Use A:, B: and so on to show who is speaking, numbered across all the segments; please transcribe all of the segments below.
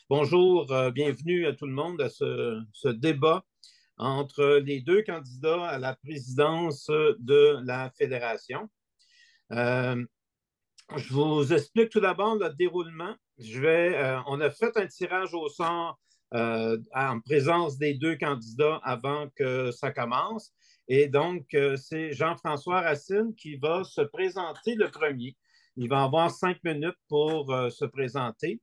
A: Bonjour, bienvenue à tout le monde à ce débat entre les deux candidats à la présidence de la Fédération. Euh, je vous explique tout d'abord le déroulement. On a fait un tirage au sort en présence des deux candidats avant que ça commence. Et donc, c'est Jean-François Racine qui va se présenter le premier. Il va avoir 5 minutes pour se présenter.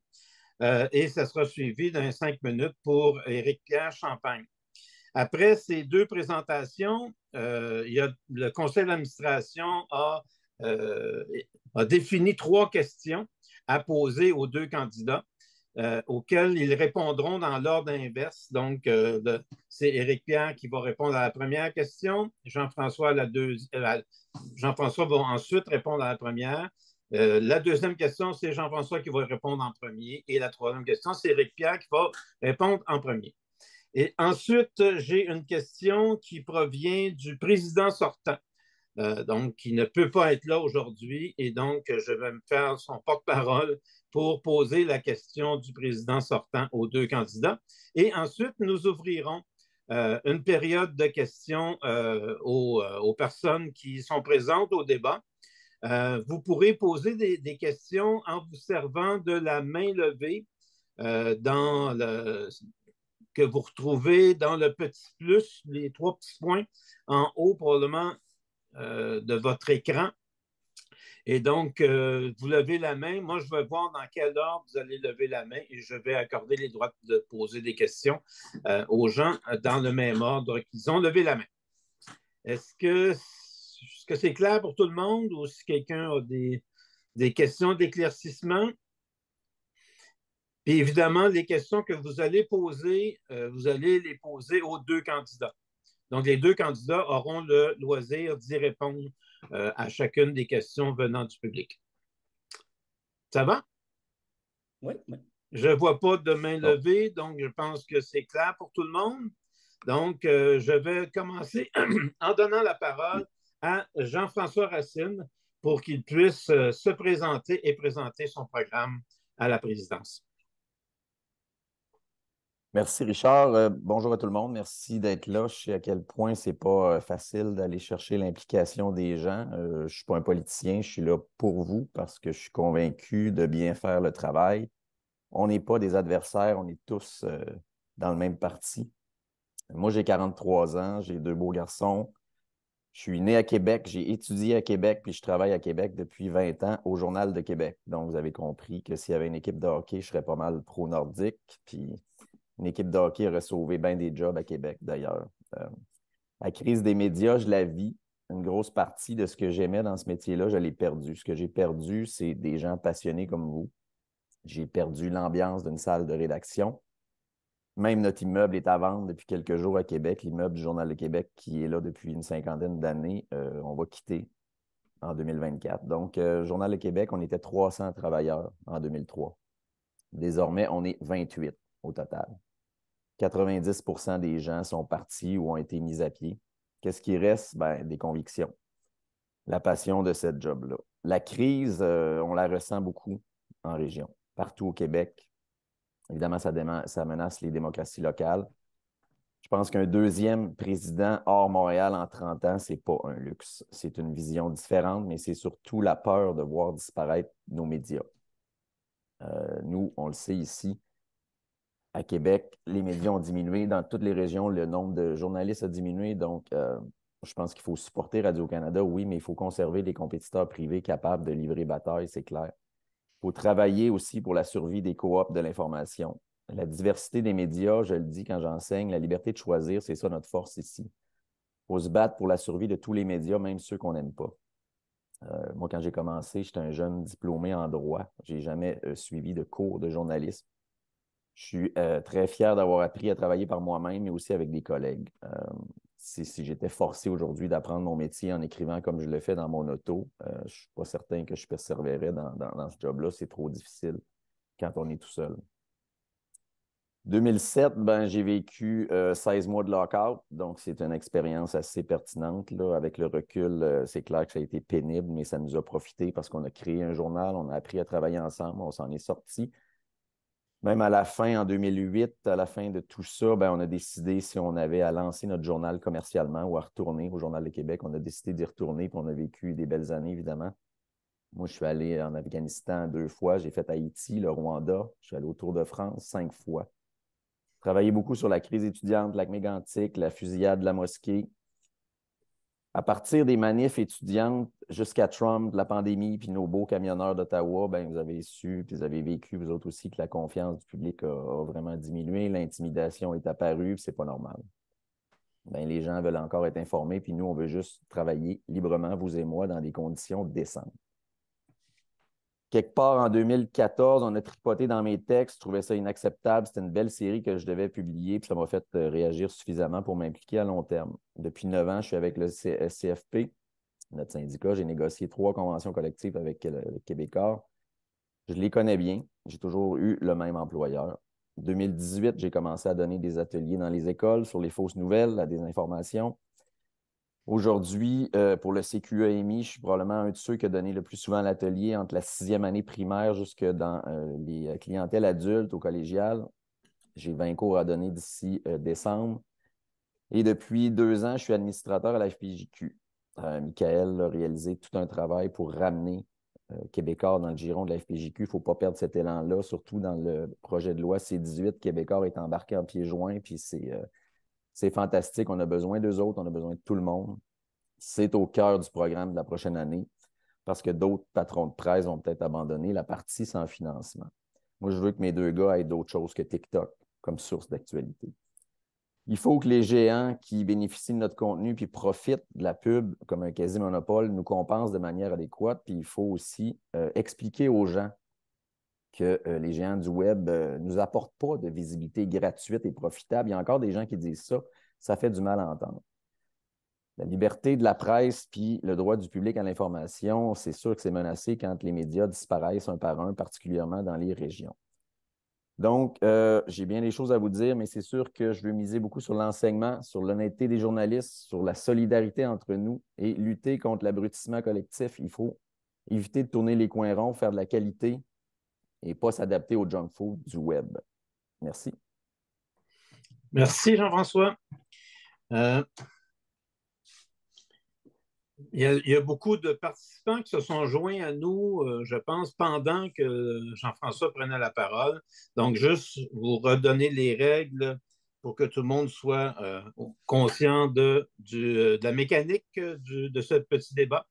A: Et ça sera suivi d'un 5 minutes pour Éric-Pierre Champagne. Après ces deux présentations, le conseil d'administration euh, a défini 3 questions à poser aux deux candidats, auxquelles ils répondront dans l'ordre inverse. Donc, c'est Éric Pierre qui va répondre à la première question, Jean-François va ensuite répondre à la première. La deuxième question, c'est Jean-François qui va répondre en premier. Et la troisième question, c'est Éric Pierre qui va répondre en premier. Et ensuite, j'ai une question qui provient du président sortant, donc qui ne peut pas être là aujourd'hui. Et donc, je vais me faire son porte-parole pour poser la question du président sortant aux deux candidats. Et ensuite, nous ouvrirons une période de questions aux personnes qui sont présentes au débat. Vous pourrez poser des questions en vous servant de la main levée que vous retrouvez dans le petit plus, les 3 petits points en haut probablement de votre écran. Et donc, vous levez la main. Moi, je vais voir dans quel ordre vous allez lever la main et je vais accorder les droits de poser des questions aux gens dans le même ordre qu'ils ont levé la main. Est-ce que c'est clair pour tout le monde ou si quelqu'un a des questions d'éclaircissement? Et évidemment, les questions que vous allez poser, vous allez les poser aux deux candidats. Donc, les deux candidats auront le loisir d'y répondre à chacune des questions venant du public. Ça va?
B: Oui, oui.
A: Je ne vois pas de main
B: Bon.
A: levée, donc je pense que c'est clair pour tout le monde. Donc, je vais commencer en donnant la parole à Jean-François Racine pour qu'il puisse se présenter et présenter son programme à la présidence.
B: Merci Richard. Bonjour à tout le monde. Merci d'être là. Je sais à quel point c'est pas facile d'aller chercher l'implication des gens. Je ne suis pas un politicien, je suis là pour vous parce que je suis convaincu de bien faire le travail. On n'est pas des adversaires, on est tous dans le même parti. Moi, j'ai 43 ans, j'ai deux beaux garçons. Je suis né à Québec, j'ai étudié à Québec, puis je travaille à Québec depuis 20 ans au Journal de Québec. Donc, vous avez compris que s'il y avait une équipe de hockey, je serais pas mal pro-nordique. Puis une équipe de hockey aurait sauvé bien des jobs à Québec, d'ailleurs. La crise des médias, je la vis. Une grosse partie de ce que j'aimais dans ce métier-là, je l'ai perdu. Ce que j'ai perdu, c'est des gens passionnés comme vous. J'ai perdu l'ambiance d'une salle de rédaction. Même notre immeuble est à vendre depuis quelques jours à Québec. L'immeuble du Journal de Québec, qui est là depuis une cinquantaine d'années, on va quitter en 2024. Donc, Journal de Québec, on était 300 travailleurs en 2003. Désormais, on est 28 au total. 90% des gens sont partis ou ont été mis à pied. Qu'est-ce qui reste? Ben, des convictions. La passion de cette job-là. La crise, on la ressent beaucoup en région, partout au Québec. Évidemment, ça menace les démocraties locales. Je pense qu'un deuxième président hors Montréal en 30 ans, c'est pas un luxe. C'est une vision différente, mais c'est surtout la peur de voir disparaître nos médias. Nous, on le sait ici, à Québec, les médias ont diminué. Dans toutes les régions, le nombre de journalistes a diminué. Donc, je pense qu'il faut supporter Radio-Canada, oui, mais il faut conserver des compétiteurs privés capables de livrer bataille, c'est clair. Il faut travailler aussi pour la survie des coops de l'information. La diversité des médias, je le dis quand j'enseigne, la liberté de choisir, c'est ça notre force ici. Il faut se battre pour la survie de tous les médias, même ceux qu'on n'aime pas. Moi, quand j'ai commencé, j'étais un jeune diplômé en droit. Je n'ai jamais suivi de cours de journalisme. Je suis très fier d'avoir appris à travailler par moi-même, mais aussi avec des collègues. Si j'étais forcé aujourd'hui d'apprendre mon métier en écrivant comme je le fais dans mon auto, je ne suis pas certain que je persévérerais dans ce job-là. C'est trop difficile quand on est tout seul. 2007, ben, j'ai vécu 16 mois de lockout, donc c'est une expérience assez pertinente. Là. Avec le recul, c'est clair que ça a été pénible, mais ça nous a profité parce qu'on a créé un journal, on a appris à travailler ensemble, on s'en est sorti. Même à la fin, en 2008, à la fin de tout ça, ben, on a décidé si on avait à lancer notre journal commercialement ou à retourner au Journal de Québec. On a décidé d'y retourner, puis on a vécu des belles années, évidemment. Moi, je suis allé en Afghanistan 2 fois. J'ai fait Haïti, le Rwanda. Je suis allé au Tour de France 5 fois. Travaillé beaucoup sur la crise étudiante, lac mégantic, la fusillade de la mosquée. À partir des manifs étudiantes jusqu'à Trump, la pandémie, puis nos beaux camionneurs d'Ottawa, ben, vous avez su, puis vous avez vécu, vous autres aussi, que la confiance du public a vraiment diminué, l'intimidation est apparue, puis c'est pas normal. Ben, les gens veulent encore être informés, puis nous, on veut juste travailler librement, vous et moi, dans des conditions décentes. Quelque part en 2014, on a tripoté dans mes textes, je trouvais ça inacceptable. C'était une belle série que je devais publier, puis ça m'a fait réagir suffisamment pour m'impliquer à long terme. Depuis 9 ans, je suis avec le CFP, notre syndicat. J'ai négocié 3 conventions collectives avec le Québécois. Je les connais bien. J'ai toujours eu le même employeur. En 2018, j'ai commencé à donner des ateliers dans les écoles sur les fausses nouvelles, la désinformation. Aujourd'hui, pour le CQAMI, je suis probablement un de ceux qui a donné le plus souvent l'atelier entre la 6e année primaire jusque dans les clientèles adultes au collégial. J'ai 20 cours à donner d'ici décembre. Et depuis 2 ans, je suis administrateur à la FPJQ. Michael a réalisé tout un travail pour ramener Québécois dans le giron de la FPJQ. Il ne faut pas perdre cet élan-là, surtout dans le projet de loi C-18. Québécois est embarqué en pieds joints, puis c'est fantastique. On a besoin d'eux autres, on a besoin de tout le monde. C'est au cœur du programme de la prochaine année parce que d'autres patrons de presse vont peut-être abandonner la partie sans financement. Moi, je veux que mes 2 gars aient d'autres choses que TikTok comme source d'actualité. Il faut que les géants qui bénéficient de notre contenu puis profitent de la pub comme un quasi-monopole nous compensent de manière adéquate. Puis il faut aussi expliquer aux gens que les géants du web ne nous apportent pas de visibilité gratuite et profitable. Il y a encore des gens qui disent ça. Ça fait du mal à entendre. La liberté de la presse puis le droit du public à l'information, c'est sûr que c'est menacé quand les médias disparaissent un par un, particulièrement dans les régions. Donc, j'ai bien des choses à vous dire, mais c'est sûr que je veux miser beaucoup sur l'enseignement, sur l'honnêteté des journalistes, sur la solidarité entre nous et lutter contre l'abrutissement collectif. Il faut éviter de tourner les coins ronds, faire de la qualité et pas s'adapter au junk food du web. Merci.
A: Merci, Jean-François. Il y a beaucoup de participants qui se sont joints à nous, je pense, pendant que Jean-François prenait la parole. Donc, juste vous redonner les règles pour que tout le monde soit conscient de la mécanique de ce petit débat.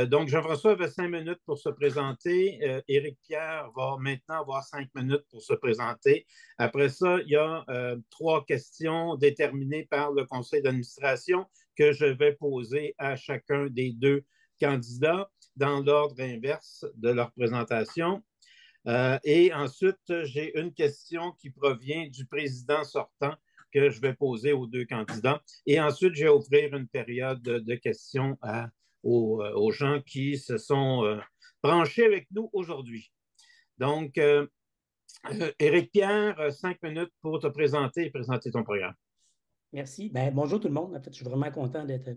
A: Donc, Jean-François avait 5 minutes pour se présenter. Éric Pierre va maintenant avoir 5 minutes pour se présenter. Après ça, il y a 3 questions déterminées par le conseil d'administration que je vais poser à chacun des 2 candidats dans l'ordre inverse de leur présentation. Et ensuite, j'ai une question qui provient du président sortant que je vais poser aux 2 candidats. Et ensuite, je vais ouvrir une période de questions aux gens qui se sont branchés avec nous aujourd'hui. Donc, Éric Pierre, 5 minutes pour te présenter et présenter ton programme.
C: Merci. Ben, bonjour tout le monde. En fait, je suis vraiment content d'être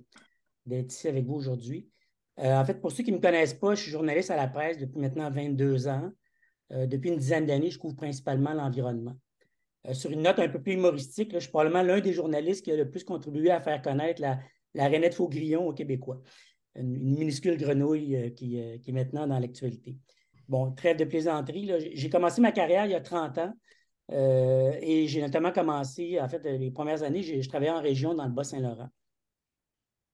C: ici avec vous aujourd'hui. En fait, pour ceux qui ne me connaissent pas, je suis journaliste à la presse depuis maintenant 22 ans. Depuis une dizaine d'années, je couvre principalement l'environnement. Sur une note un peu plus humoristique, là, je suis probablement l'un des journalistes qui a le plus contribué à faire connaître la rainette faux-grillon aux Québécois. Une minuscule grenouille qui est maintenant dans l'actualité. Bon, trêve de plaisanterie. J'ai commencé ma carrière il y a 30 ans. Et j'ai notamment commencé, en fait, les premières années, je travaillais en région dans le Bas-Saint-Laurent.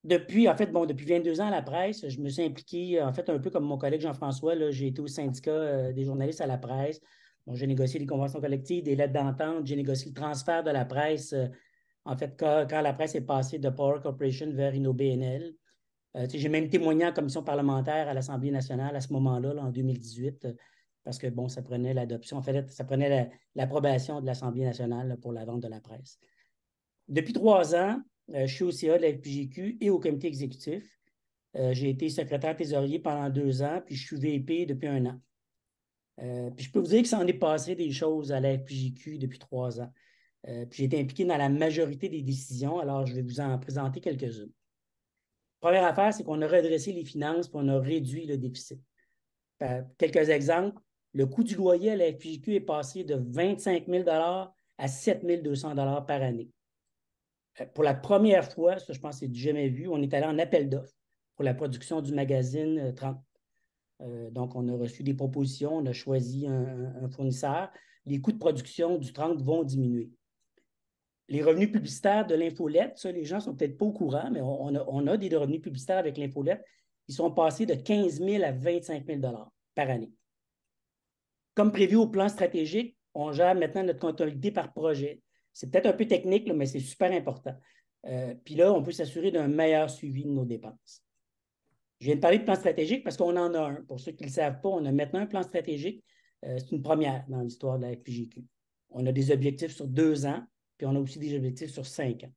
C: Depuis 22 ans à la presse, je me suis impliqué, en fait, un peu comme mon collègue Jean-François, j'ai été au syndicat des journalistes à la presse. Bon, j'ai négocié des conventions collectives, des lettres d'entente, j'ai négocié le transfert de la presse, en fait, quand la presse est passée de Power Corporation vers InnoBNL. J'ai même témoigné en commission parlementaire à l'Assemblée nationale à ce moment-là, en 2018, parce que, bon, ça prenait l'adoption, en fait, ça prenait l'approbation de l'Assemblée nationale là, pour la vente de la presse. Depuis 3 ans, je suis au CA de la FPJQ et au comité exécutif. J'ai été secrétaire trésorier pendant 2 ans, puis je suis VP depuis 1 an. Puis je peux vous dire que ça en est passé des choses à la FPJQ depuis 3 ans. Puis j'ai été impliqué dans la majorité des décisions, alors je vais vous en présenter quelques-unes. Première affaire, c'est qu'on a redressé les finances et on a réduit le déficit. Quelques exemples. le coût du loyer à la FPJQ est passé de 25 000 à 7 200 par année. Pour la première fois, ça je pense que c'est du jamais vu, on est allé en appel d'offres pour la production du magazine 30. Donc, on a reçu des propositions, on a choisi un fournisseur. Les coûts de production du 30 vont diminuer. Les revenus publicitaires de l'infolette, ça, les gens ne sont peut-être pas au courant, mais on a des revenus publicitaires avec l'infolette. Ils sont passés de 15 000 à 25 000 par année. Comme prévu au plan stratégique, on gère maintenant notre comptabilité par projet. C'est peut-être un peu technique, là, mais c'est super important. Puis là, on peut s'assurer d'un meilleur suivi de nos dépenses. Je viens de parler de plan stratégique parce qu'on en a un. Pour ceux qui ne le savent pas, on a maintenant un plan stratégique. C'est une première dans l'histoire de la FPJQ. On a des objectifs sur 2 ans, puis on a aussi des objectifs sur 5 ans.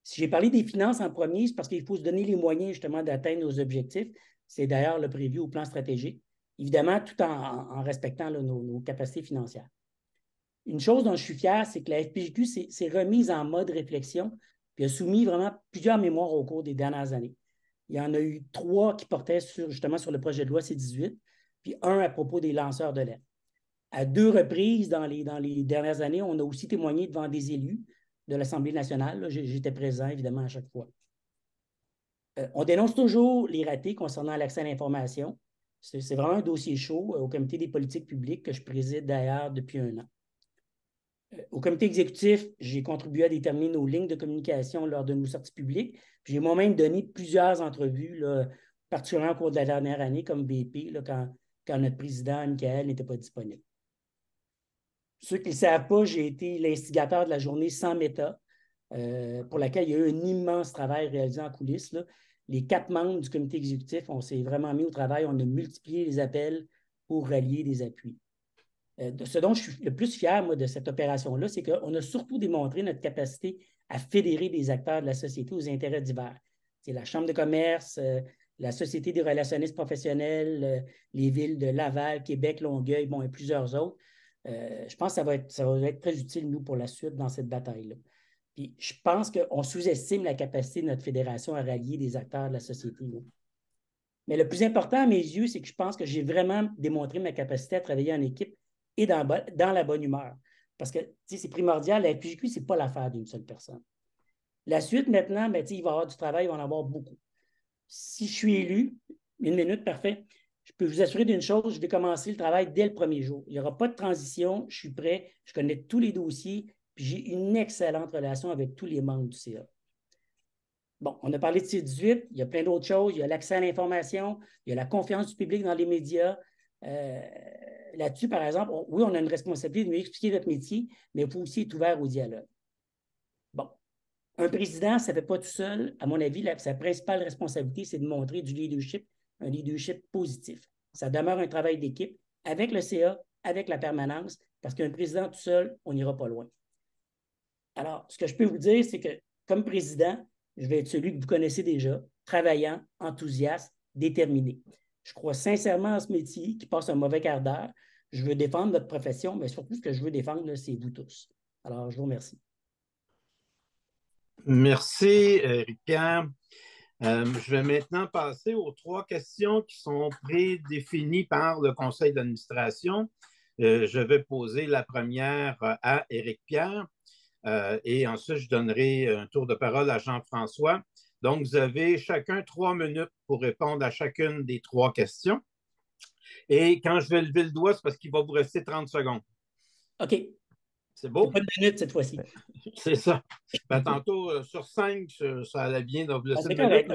C: Si j'ai parlé des finances en premier, c'est parce qu'il faut se donner les moyens justement d'atteindre nos objectifs. C'est d'ailleurs le prévu au plan stratégique, évidemment, tout en respectant là, nos capacités financières. Une chose dont je suis fier, c'est que la FPJQ s'est remise en mode réflexion, puis a soumis vraiment plusieurs mémoires au cours des dernières années. Il y en a eu 3 qui portaient justement sur le projet de loi C-18, puis un à propos des lanceurs de lettres. À 2 reprises dans les dernières années, on a aussi témoigné devant des élus de l'Assemblée nationale. J'étais présent, évidemment, à chaque fois. On dénonce toujours les ratés concernant l'accès à l'information. C'est vraiment un dossier chaud au Comité des politiques publiques que je préside d'ailleurs depuis 1 an. Au comité exécutif, j'ai contribué à déterminer nos lignes de communication lors de nos sorties publiques. J'ai moi-même donné plusieurs entrevues, là, particulièrement au cours de la dernière année, comme BP, là, quand notre président, Michael, n'était pas disponible. Ceux qui ne le savent pas, j'ai été l'instigateur de la journée sans méta, pour laquelle il y a eu un immense travail réalisé en coulisses. Là. Les 4 membres du comité exécutif, on s'est vraiment mis au travail, on a multiplié les appels pour rallier des appuis. Ce dont je suis le plus fier, moi, de cette opération-là, c'est qu'on a surtout démontré notre capacité à fédérer des acteurs de la société aux intérêts divers. C'est la Chambre de commerce, la Société des relationnistes professionnels, les villes de Laval, Québec, Longueuil, bon, et plusieurs autres. Je pense que ça va être très utile, nous, pour la suite dans cette bataille-là. Puis je pense qu'on sous-estime la capacité de notre fédération à rallier des acteurs de la société. Là. Mais le plus important à mes yeux, c'est que je pense que j'ai vraiment démontré ma capacité à travailler en équipe et dans la bonne humeur. Parce que c'est primordial, la FPJQ, ce n'est pas l'affaire d'une seule personne. La suite, maintenant, ben, il va y avoir du travail, il va en avoir beaucoup. Si je suis élu, 1 minute, parfait, je peux vous assurer d'une chose, je vais commencer le travail dès le premier jour. Il n'y aura pas de transition, je suis prêt, je connais tous les dossiers, puis j'ai une excellente relation avec tous les membres du CA. Bon, on a parlé de C-18, il y a plein d'autres choses, il y a l'accès à l'information, il y a la confiance du public dans les médias. Là-dessus, par exemple, oui, on a une responsabilité de mieux expliquer notre métier, mais il faut aussi être ouvert au dialogue. Bon, un président, ça ne fait pas tout seul. À mon avis, sa principale responsabilité, c'est de montrer du leadership, un leadership positif. Ça demeure un travail d'équipe avec le CA, avec la permanence, parce qu'un président tout seul, on n'ira pas loin. Alors, ce que je peux vous dire, c'est que comme président, je vais être celui que vous connaissez déjà, travaillant, enthousiaste, déterminé. Je crois sincèrement en ce métier qui passe un mauvais quart d'heure. Je veux défendre notre profession, mais surtout, ce que je veux défendre, c'est vous tous. Alors, je vous remercie.
A: Merci, Éric-Pierre. Je vais maintenant passer aux 3 questions qui sont prédéfinies par le conseil d'administration. Je vais poser la première à Éric-Pierre et ensuite je donnerai un tour de parole à Jean-François. Donc, vous avez chacun 3 minutes pour répondre à chacune des 3 questions. Et quand je vais lever le doigt, c'est parce qu'il va vous rester 30 secondes.
C: OK.
A: C'est beau?
C: C'est pas de minutes cette fois-ci.
A: C'est ça. Ben, tantôt, sur 5, ça allait bien. Donc,
C: C'est correct,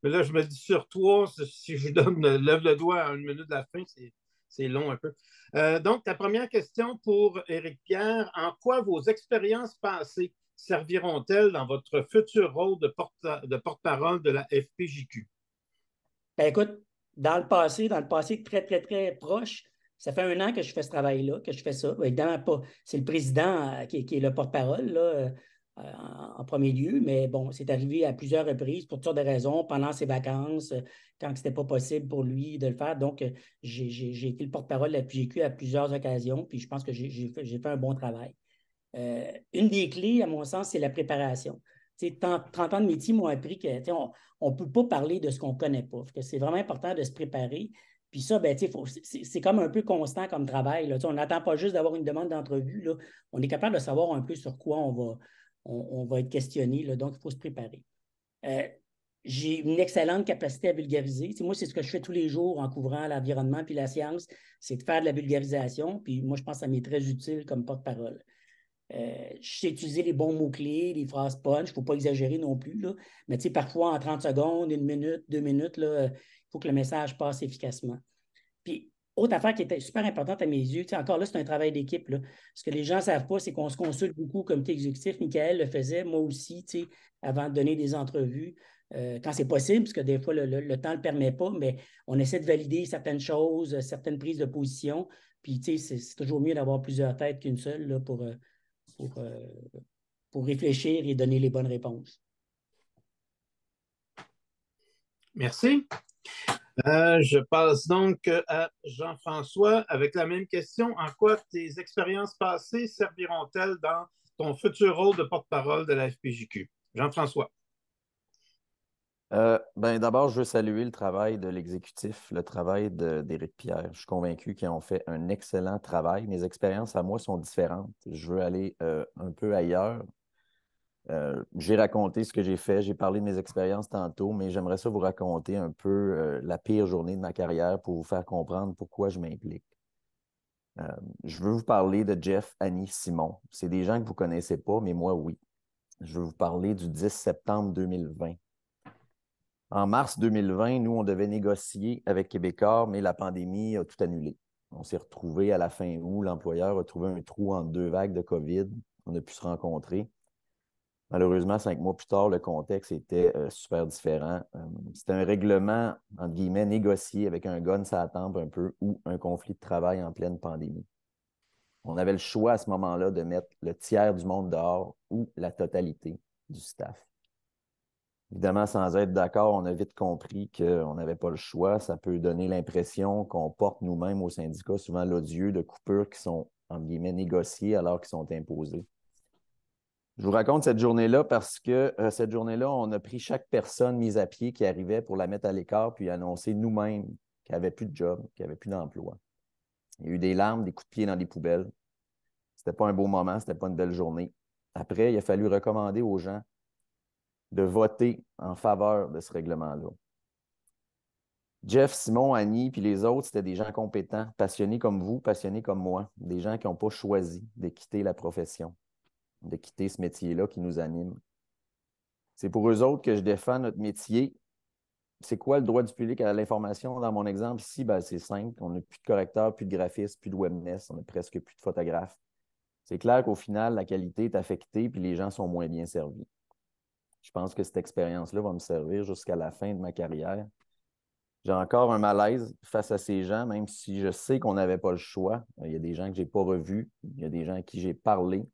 A: mais là, je me dis sur 3, si je lève le doigt à 1 minute de la fin, c'est long un peu. Donc, ta première question pour Éric-Pierre, en quoi vos expériences passées serviront-elles dans votre futur rôle de porte-parole de la FPJQ?
C: Ben, écoute, dans le passé très, très, très proche, ça fait 1 an que je fais ce travail-là, que je fais ça. Évidemment, pas. C'est le président qui est le porte-parole là, en premier lieu, mais bon, c'est arrivé à plusieurs reprises pour toutes sortes de raisons, pendant ses vacances, quand ce n'était pas possible pour lui de le faire. Donc, j'ai été le porte-parole de la FPJQ à plusieurs occasions, puis je pense que j'ai fait un bon travail. Une des clés, à mon sens, c'est la préparation. 30 ans de métier m'ont appris qu'on ne peut pas parler de ce qu'on ne connaît pas. C'est vraiment important de se préparer. Puis ça, ben, c'est comme un peu constant comme travail. Là. On n'attend pas juste d'avoir une demande d'entrevue. Là. On est capable de savoir un peu sur quoi on va être questionné. Là. Donc, il faut se préparer. J'ai une excellente capacité à vulgariser. Moi, c'est ce que je fais tous les jours en couvrant l'environnement puis la science, c'est de faire de la vulgarisation. Puis moi, je pense que ça m'est très utile comme porte-parole. Je sais utiliser les bons mots-clés, les phrases punch, il ne faut pas exagérer non plus. Là. Mais parfois, en 30 secondes, 1 minute, 2 minutes, il faut que le message passe efficacement. Puis, autre affaire qui était super importante à mes yeux, encore là, c'est un travail d'équipe. Là. Ce que les gens ne savent pas, c'est qu'on se consulte beaucoup au comité exécutif. Michael le faisait, moi aussi, avant de donner des entrevues. Quand c'est possible, parce que des fois, le temps ne le permet pas, mais on essaie de valider certaines choses, certaines prises de position. Puis, c'est toujours mieux d'avoir plusieurs têtes qu'une seule là, pour, euh, pour réfléchir et donner les bonnes réponses.
A: Merci. Je passe donc à Jean-François avec la même question. En quoi tes expériences passées serviront-elles dans ton futur rôle de porte-parole de la FPJQ? Jean-François.
B: D'abord, je veux saluer le travail de l'exécutif, le travail d'Éric Pierre. Je suis convaincu qu'ils ont fait un excellent travail. Mes expériences à moi sont différentes. Je veux aller un peu ailleurs. J'ai raconté ce que j'ai fait, j'ai parlé de mes expériences tantôt, mais j'aimerais ça vous raconter un peu la pire journée de ma carrière pour vous faire comprendre pourquoi je m'implique. Je veux vous parler de Jeff, Annie, Simon. C'est des gens que vous ne connaissez pas, mais moi, oui. Je veux vous parler du 10 septembre 2020. En mars 2020, nous, on devait négocier avec Québécois, mais la pandémie a tout annulé. On s'est retrouvés à la fin août. L'employeur a trouvé un trou entre 2 vagues de COVID. On a pu se rencontrer. Malheureusement, 5 mois plus tard, le contexte était super différent. C'était un règlement, entre guillemets, négocié avec un gun sur la tempe un peu ou un conflit de travail en pleine pandémie. On avait le choix à ce moment-là de mettre le tiers du monde dehors ou la totalité du staff. Évidemment, sans être d'accord, on a vite compris qu'on n'avait pas le choix. Ça peut donner l'impression qu'on porte nous-mêmes au syndicat souvent l'odieux de coupures qui sont, entre guillemets, négociées alors qu'ils sont imposées. Je vous raconte cette journée-là parce que cette journée-là, on a pris chaque personne mise à pied qui arrivait pour la mettre à l'écart puis annoncer nous-mêmes qu'il n'y avait plus de job, qu'il n'y avait plus d'emploi. Il y a eu des larmes, des coups de pied dans des poubelles. C'était pas un beau moment, c'était pas une belle journée. Après, il a fallu recommander aux gens de voter en faveur de ce règlement-là. Jeff, Simon, Annie, puis les autres, c'était des gens compétents, passionnés comme vous, passionnés comme moi, des gens qui n'ont pas choisi de quitter la profession, de quitter ce métier-là qui nous anime. C'est pour eux autres que je défends notre métier. C'est quoi le droit du public à l'information? Dans mon exemple ici, c'est simple. On n'a plus de correcteurs, plus de graphistes, plus de webness, on n'a presque plus de photographes. C'est clair qu'au final, la qualité est affectée puis les gens sont moins bien servis. Je pense que cette expérience-là va me servir jusqu'à la fin de ma carrière. J'ai encore un malaise face à ces gens, même si je sais qu'on n'avait pas le choix. Il y a des gens que je n'ai pas revus, il y a des gens à qui j'ai parlé.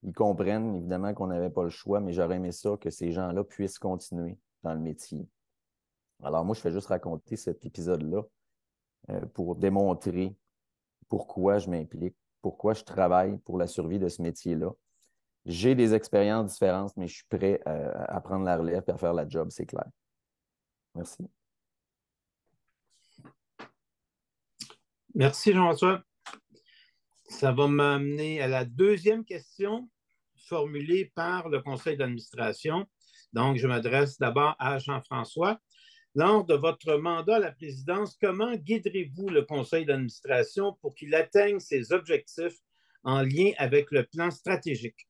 B: Ils comprennent évidemment qu'on n'avait pas le choix, mais j'aurais aimé ça que ces gens-là puissent continuer dans le métier. Alors moi, je fais juste raconter cet épisode-là pour démontrer pourquoi je m'implique, pourquoi je travaille pour la survie de ce métier-là. J'ai des expériences différentes, mais je suis prêt à prendre la relève et à faire la job, c'est clair. Merci.
A: Merci, Jean-François. Ça va m'amener à la deuxième question formulée par le conseil d'administration. Donc, je m'adresse d'abord à Jean-François. Lors de votre mandat à la présidence, comment guiderez-vous le conseil d'administration pour qu'il atteigne ses objectifs en lien avec le plan stratégique?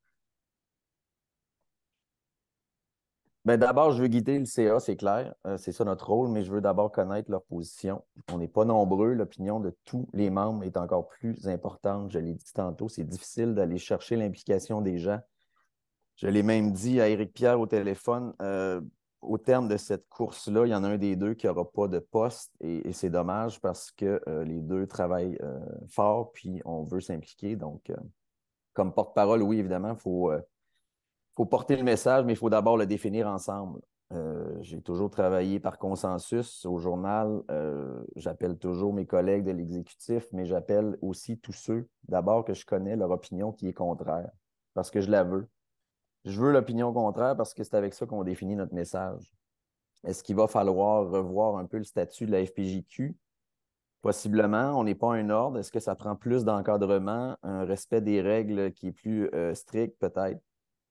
B: D'abord, je veux guider le CA, c'est clair. C'est ça notre rôle, mais je veux d'abord connaître leur position. On n'est pas nombreux. L'opinion de tous les membres est encore plus importante. Je l'ai dit tantôt, c'est difficile d'aller chercher l'implication des gens. Je l'ai même dit à Éric Pierre au téléphone, au terme de cette course-là, il y en a un des deux qui n'aura pas de poste et c'est dommage parce que les deux travaillent fort puis on veut s'impliquer. Donc, comme porte-parole, oui, évidemment, il faut porter le message, mais il faut d'abord le définir ensemble. J'ai toujours travaillé par consensus au journal. J'appelle toujours mes collègues de l'exécutif, mais j'appelle aussi tous ceux, d'abord, que je connais leur opinion qui est contraire, parce que je la veux. Je veux l'opinion contraire parce que c'est avec ça qu'on définit notre message. Est-ce qu'il va falloir revoir un peu le statut de la FPJQ? Possiblement, on n'est pas un ordre. Est-ce que ça prend plus d'encadrement, un respect des règles qui est plus strict, peut-être?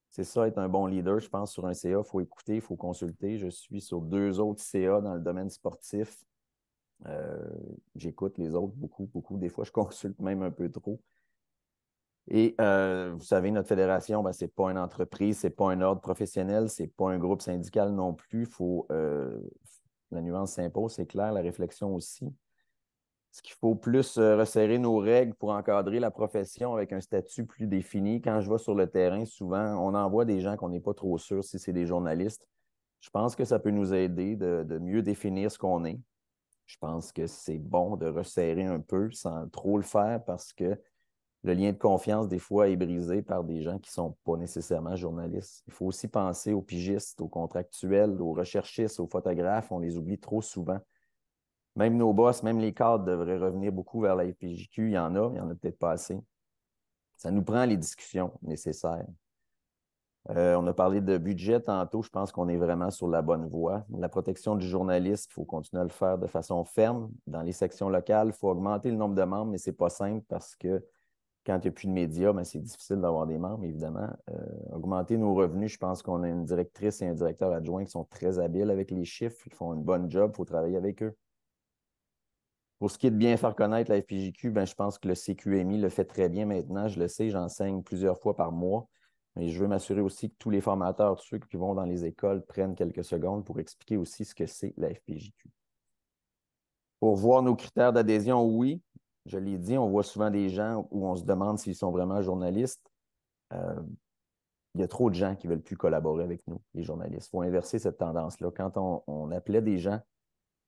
B: C'est ça, être un bon leader, je pense, sur un CA. Il faut écouter, il faut consulter. Je suis sur 2 autres CA dans le domaine sportif. J'écoute les autres beaucoup, beaucoup. Des fois, je consulte même un peu trop. Et vous savez, notre fédération, ce n'est pas une entreprise, ce n'est pas un ordre professionnel, ce n'est pas un groupe syndical non plus. La nuance s'impose, c'est clair, la réflexion aussi. Est-ce qu'il faut plus resserrer nos règles pour encadrer la profession avec un statut plus défini? Quand je vais sur le terrain, souvent, on envoie des gens qu'on n'est pas trop sûr si c'est des journalistes. Je pense que ça peut nous aider de mieux définir ce qu'on est. Je pense que c'est bon de resserrer un peu sans trop le faire parce que le lien de confiance, des fois, est brisé par des gens qui ne sont pas nécessairement journalistes. Il faut aussi penser aux pigistes, aux contractuels, aux recherchistes, aux photographes. On les oublie trop souvent. Même nos boss, même les cadres devraient revenir beaucoup vers la FPJQ. Il y en a peut-être pas assez. Ça nous prend les discussions nécessaires. On a parlé de budget tantôt. Je pense qu'on est vraiment sur la bonne voie. La protection du journaliste, il faut continuer à le faire de façon ferme. Dans les sections locales, il faut augmenter le nombre de membres, mais ce n'est pas simple parce que quand il n'y a plus de médias, c'est difficile d'avoir des membres, évidemment. Augmenter nos revenus, je pense qu'on a une directrice et un directeur adjoint qui sont très habiles avec les chiffres. Ils font une bonne job, il faut travailler avec eux. Pour ce qui est de bien faire connaître la FPJQ, je pense que le CQMI le fait très bien maintenant. Je le sais, j'enseigne plusieurs fois par mois. Mais je veux m'assurer aussi que tous les formateurs, tous ceux qui vont dans les écoles, prennent quelques secondes pour expliquer aussi ce que c'est la FPJQ. Pour voir nos critères d'adhésion, oui, je l'ai dit, on voit souvent des gens où on se demande s'ils sont vraiment journalistes. Il y a trop de gens qui ne veulent plus collaborer avec nous, les journalistes. Il faut inverser cette tendance-là. Quand on appelait des gens,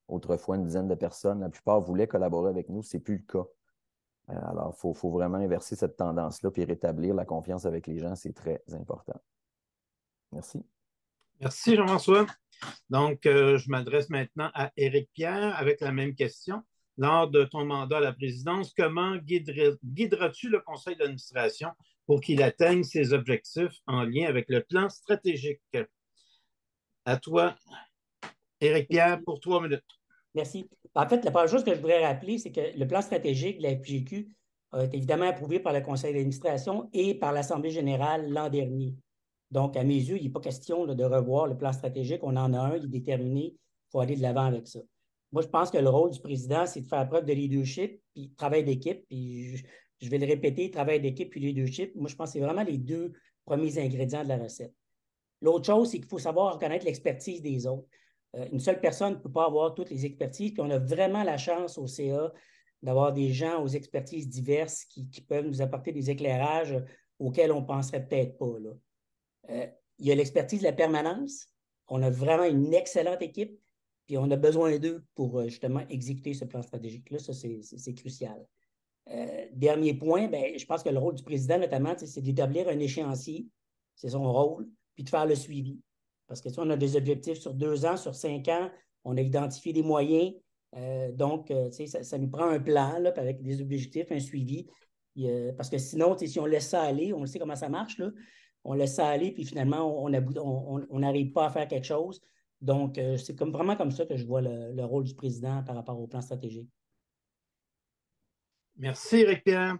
B: autrefois une dizaine de personnes, la plupart voulaient collaborer avec nous, ce n'est plus le cas. Alors, il faut vraiment inverser cette tendance-là et rétablir la confiance avec les gens, c'est très important. Merci.
A: Merci, Jean-François. Donc, je m'adresse maintenant à Éric Pierre avec la même question. Lors de ton mandat à la présidence, comment guideras-tu le conseil d'administration pour qu'il atteigne ses objectifs en lien avec le plan stratégique? À toi, Éric Pierre, pour 3 minutes.
C: Merci. En fait, la première chose que je voudrais rappeler, c'est que le plan stratégique de la FPJQ a été évidemment approuvé par le conseil d'administration et par l'Assemblée générale l'an dernier. Donc, à mes yeux, il n'est pas question de revoir le plan stratégique. On en a un, il est déterminé. Il faut aller de l'avant avec ça. Moi, je pense que le rôle du président, c'est de faire preuve de leadership, puis travail d'équipe. Puis je vais le répéter, travail d'équipe puis leadership. Moi, je pense que c'est vraiment les 2 premiers ingrédients de la recette. L'autre chose, c'est qu'il faut savoir reconnaître l'expertise des autres. Une seule personne ne peut pas avoir toutes les expertises, puis on a vraiment la chance au CA d'avoir des gens aux expertises diverses qui peuvent nous apporter des éclairages auxquels on ne penserait peut-être pas. Il y a l'expertise de la permanence. On a vraiment une excellente équipe, puis on a besoin d'eux pour justement exécuter ce plan stratégique-là. Ça, c'est crucial. Dernier point, je pense que le rôle du président, notamment, c'est d'établir un échéancier. C'est son rôle, puis de faire le suivi. Parce que on a des objectifs sur 2 ans, sur 5 ans, on a identifié des moyens. Donc, ça nous prend un plan là, avec des objectifs, un suivi. Parce que sinon, si on laisse ça aller, on le sait comment ça marche, là, on laisse ça aller, puis finalement, on n'arrive pas à faire quelque chose. Donc, c'est vraiment comme ça que je vois le rôle du président par rapport au plan stratégique.
A: Merci, Éric Pierre.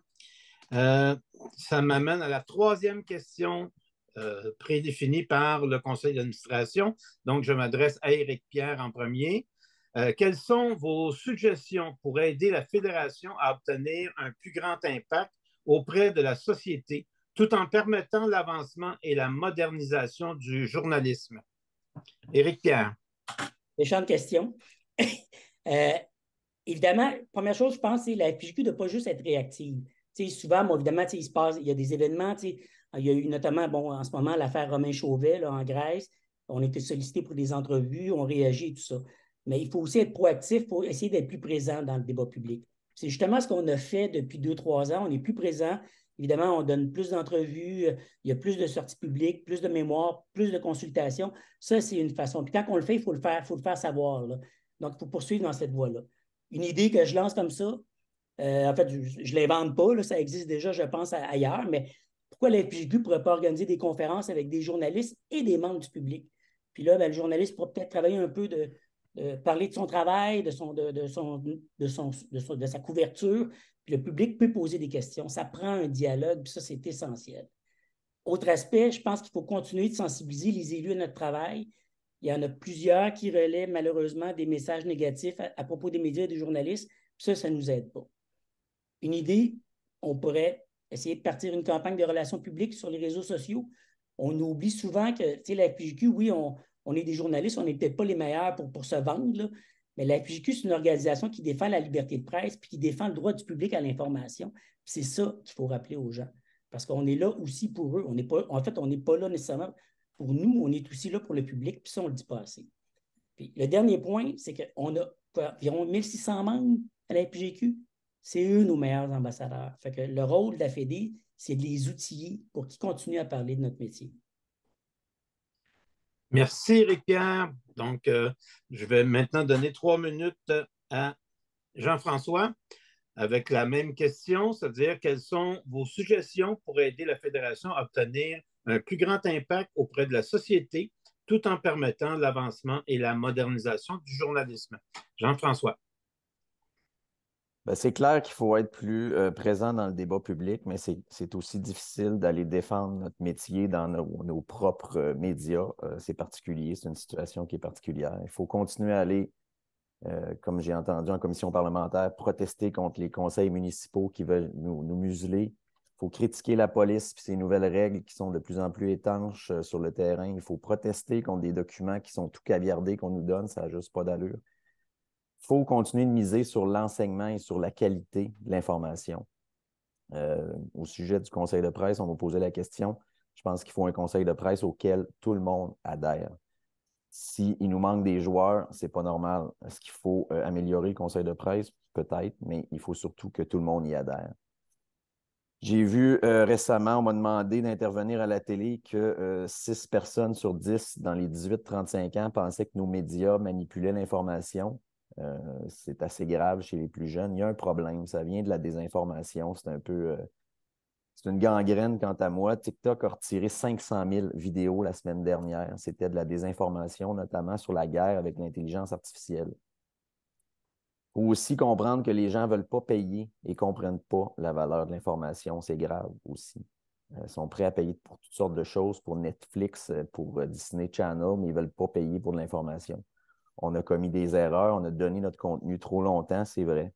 A: Ça m'amène à la 3e question prédéfinie par le conseil d'administration. Donc, je m'adresse à Éric Pierre en premier. Quelles sont vos suggestions pour aider la fédération à obtenir un plus grand impact auprès de la société, tout en permettant l'avancement et la modernisation du journalisme? Éric Pierre.
C: Méchante question. Évidemment, première chose, je pense, c'est la FPJQ de ne pas juste être réactive. Souvent, évidemment, il y a des événements. Il y a eu notamment, en ce moment, l'affaire Romain Chauvet là, en Grèce. On a été sollicité pour des entrevues, on réagit et tout ça. Mais il faut aussi être proactif pour essayer d'être plus présent dans le débat public. C'est justement ce qu'on a fait depuis 2-3 ans. On est plus présent. Évidemment, on donne plus d'entrevues, il y a plus de sorties publiques, plus de mémoires, plus de consultations. Ça, c'est une façon. Puis quand on le fait, il faut le faire savoir. Là. Donc, il faut poursuivre dans cette voie-là. Une idée que je lance comme ça, en fait, je ne l'invente pas, là, ça existe déjà, je pense, ailleurs, mais pourquoi la FPJQ ne pourrait pas organiser des conférences avec des journalistes et des membres du public? Puis là, le journaliste pourra peut-être travailler un peu parler de son travail, de sa couverture, puis le public peut poser des questions. Ça prend un dialogue, puis ça, c'est essentiel. Autre aspect, je pense qu'il faut continuer de sensibiliser les élus à notre travail. Il y en a plusieurs qui relaient malheureusement des messages négatifs à propos des médias et des journalistes, puis ça ne nous aide pas. Une idée, on pourrait essayer de partir une campagne de relations publiques sur les réseaux sociaux. On oublie souvent que, tu sais, la FPJQ, oui, on est des journalistes, on n'est peut-être pas les meilleurs pour se vendre, là, mais la FPJQ, c'est une organisation qui défend la liberté de presse puis qui défend le droit du public à l'information. C'est ça qu'il faut rappeler aux gens. Parce qu'on est là aussi pour eux. En fait, on n'est pas là nécessairement pour nous, on est aussi là pour le public, puis ça, on ne le dit pas assez. Puis, le dernier point, c'est qu'on a environ 1600 membres à la FPJQ. C'est eux nos meilleurs ambassadeurs. Fait que le rôle de la FEDE, c'est de les outiller pour qu'ils continuent à parler de notre métier.
A: Merci, Éric-Pierre. Donc, je vais maintenant donner 3 minutes à Jean-François avec la même question, c'est-à-dire quelles sont vos suggestions pour aider la Fédération à obtenir un plus grand impact auprès de la société tout en permettant l'avancement et la modernisation du journalisme. Jean-François.
B: Ben, c'est clair qu'il faut être plus présent dans le débat public, mais c'est aussi difficile d'aller défendre notre métier dans nos propres médias. C'est particulier, c'est une situation qui est particulière. Il faut continuer à aller, comme j'ai entendu en commission parlementaire, protester contre les conseils municipaux qui veulent nous museler. Il faut critiquer la police et ses nouvelles règles qui sont de plus en plus étanches sur le terrain. Il faut protester contre des documents qui sont tout caviardés qu'on nous donne, ça n'a juste pas d'allure. Il faut continuer de miser sur l'enseignement et sur la qualité de l'information. Au sujet du conseil de presse, on va poser la question. Je pense qu'il faut un conseil de presse auquel tout le monde adhère. S'il nous manque des joueurs, ce n'est pas normal. Est-ce qu'il faut améliorer le conseil de presse? Peut-être, mais il faut surtout que tout le monde y adhère. J'ai vu récemment, on m'a demandé d'intervenir à la télé que 6 personnes sur 10 dans les 18-35 ans pensaient que nos médias manipulaient l'information. C'est assez grave chez les plus jeunes. Il y a un problème, ça vient de la désinformation. C'est un peu... c'est une gangrène quant à moi. TikTok a retiré 500 000 vidéos la semaine dernière. C'était de la désinformation, notamment sur la guerre avec l'intelligence artificielle. Il faut aussi comprendre que les gens ne veulent pas payer et ne comprennent pas la valeur de l'information. C'est grave aussi. Ils sont prêts à payer pour toutes sortes de choses, pour Netflix, pour Disney Channel, mais ils ne veulent pas payer pour de l'information. On a commis des erreurs, on a donné notre contenu trop longtemps, c'est vrai.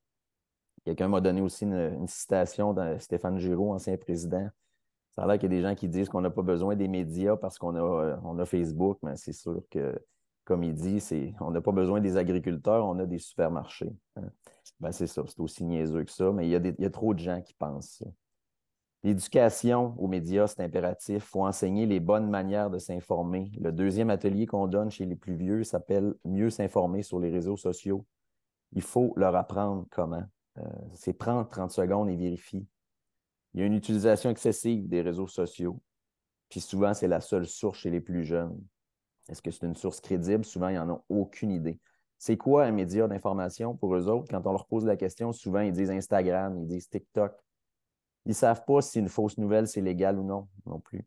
B: Quelqu'un m'a donné aussi une citation de Stéphane Giroux, ancien président. Ça a l'air qu'il y a des gens qui disent qu'on n'a pas besoin des médias parce qu'on a Facebook, mais c'est sûr que, comme il dit, on n'a pas besoin des agriculteurs, on a des supermarchés. Hein. Ben, c'est ça, c'est aussi niaiseux que ça, mais il y a trop de gens qui pensent ça. L'éducation aux médias, c'est impératif. Il faut enseigner les bonnes manières de s'informer. Le deuxième atelier qu'on donne chez les plus vieux s'appelle « Mieux s'informer sur les réseaux sociaux ». Il faut leur apprendre comment. C'est prendre 30 secondes et vérifier. Il y a une utilisation excessive des réseaux sociaux. Puis souvent, c'est la seule source chez les plus jeunes. Est-ce que c'est une source crédible? Souvent, ils n'en ont aucune idée. C'est quoi un média d'information pour eux autres? Quand on leur pose la question, souvent, ils disent Instagram, ils disent TikTok. Ils ne savent pas si une fausse nouvelle, c'est légal ou non plus.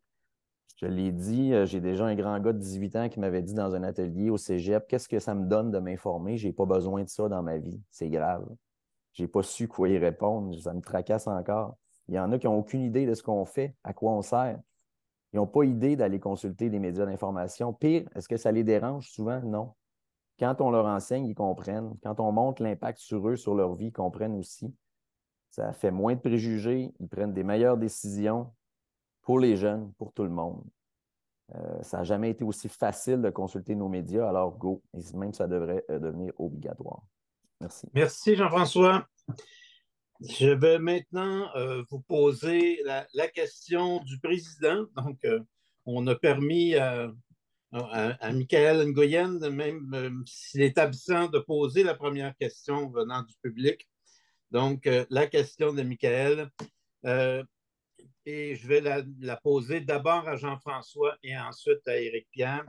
B: Je l'ai dit, j'ai déjà un grand gars de 18 ans qui m'avait dit dans un atelier au cégep, qu'est-ce que ça me donne de m'informer? Je n'ai pas besoin de ça dans ma vie. C'est grave. Je n'ai pas su quoi y répondre. Ça me tracasse encore. Il y en a qui n'ont aucune idée de ce qu'on fait, à quoi on sert. Ils n'ont pas idée d'aller consulter des médias d'information. Pire, est-ce que ça les dérange souvent? Non. Quand on leur enseigne, ils comprennent. Quand on montre l'impact sur eux, sur leur vie, ils comprennent aussi. Ça fait moins de préjugés. Ils prennent des meilleures décisions pour les jeunes, pour tout le monde. Ça n'a jamais été aussi facile de consulter nos médias, alors go. Et même ça devrait devenir obligatoire. Merci.
A: Merci, Jean-François. Je vais maintenant vous poser la question du président. Donc, on a permis à Michael Nguyen, même s'il est absent, de poser la première question venant du public. Donc, la question de Michael. Et je vais la poser d'abord à Jean-François et ensuite à Éric-Pierre.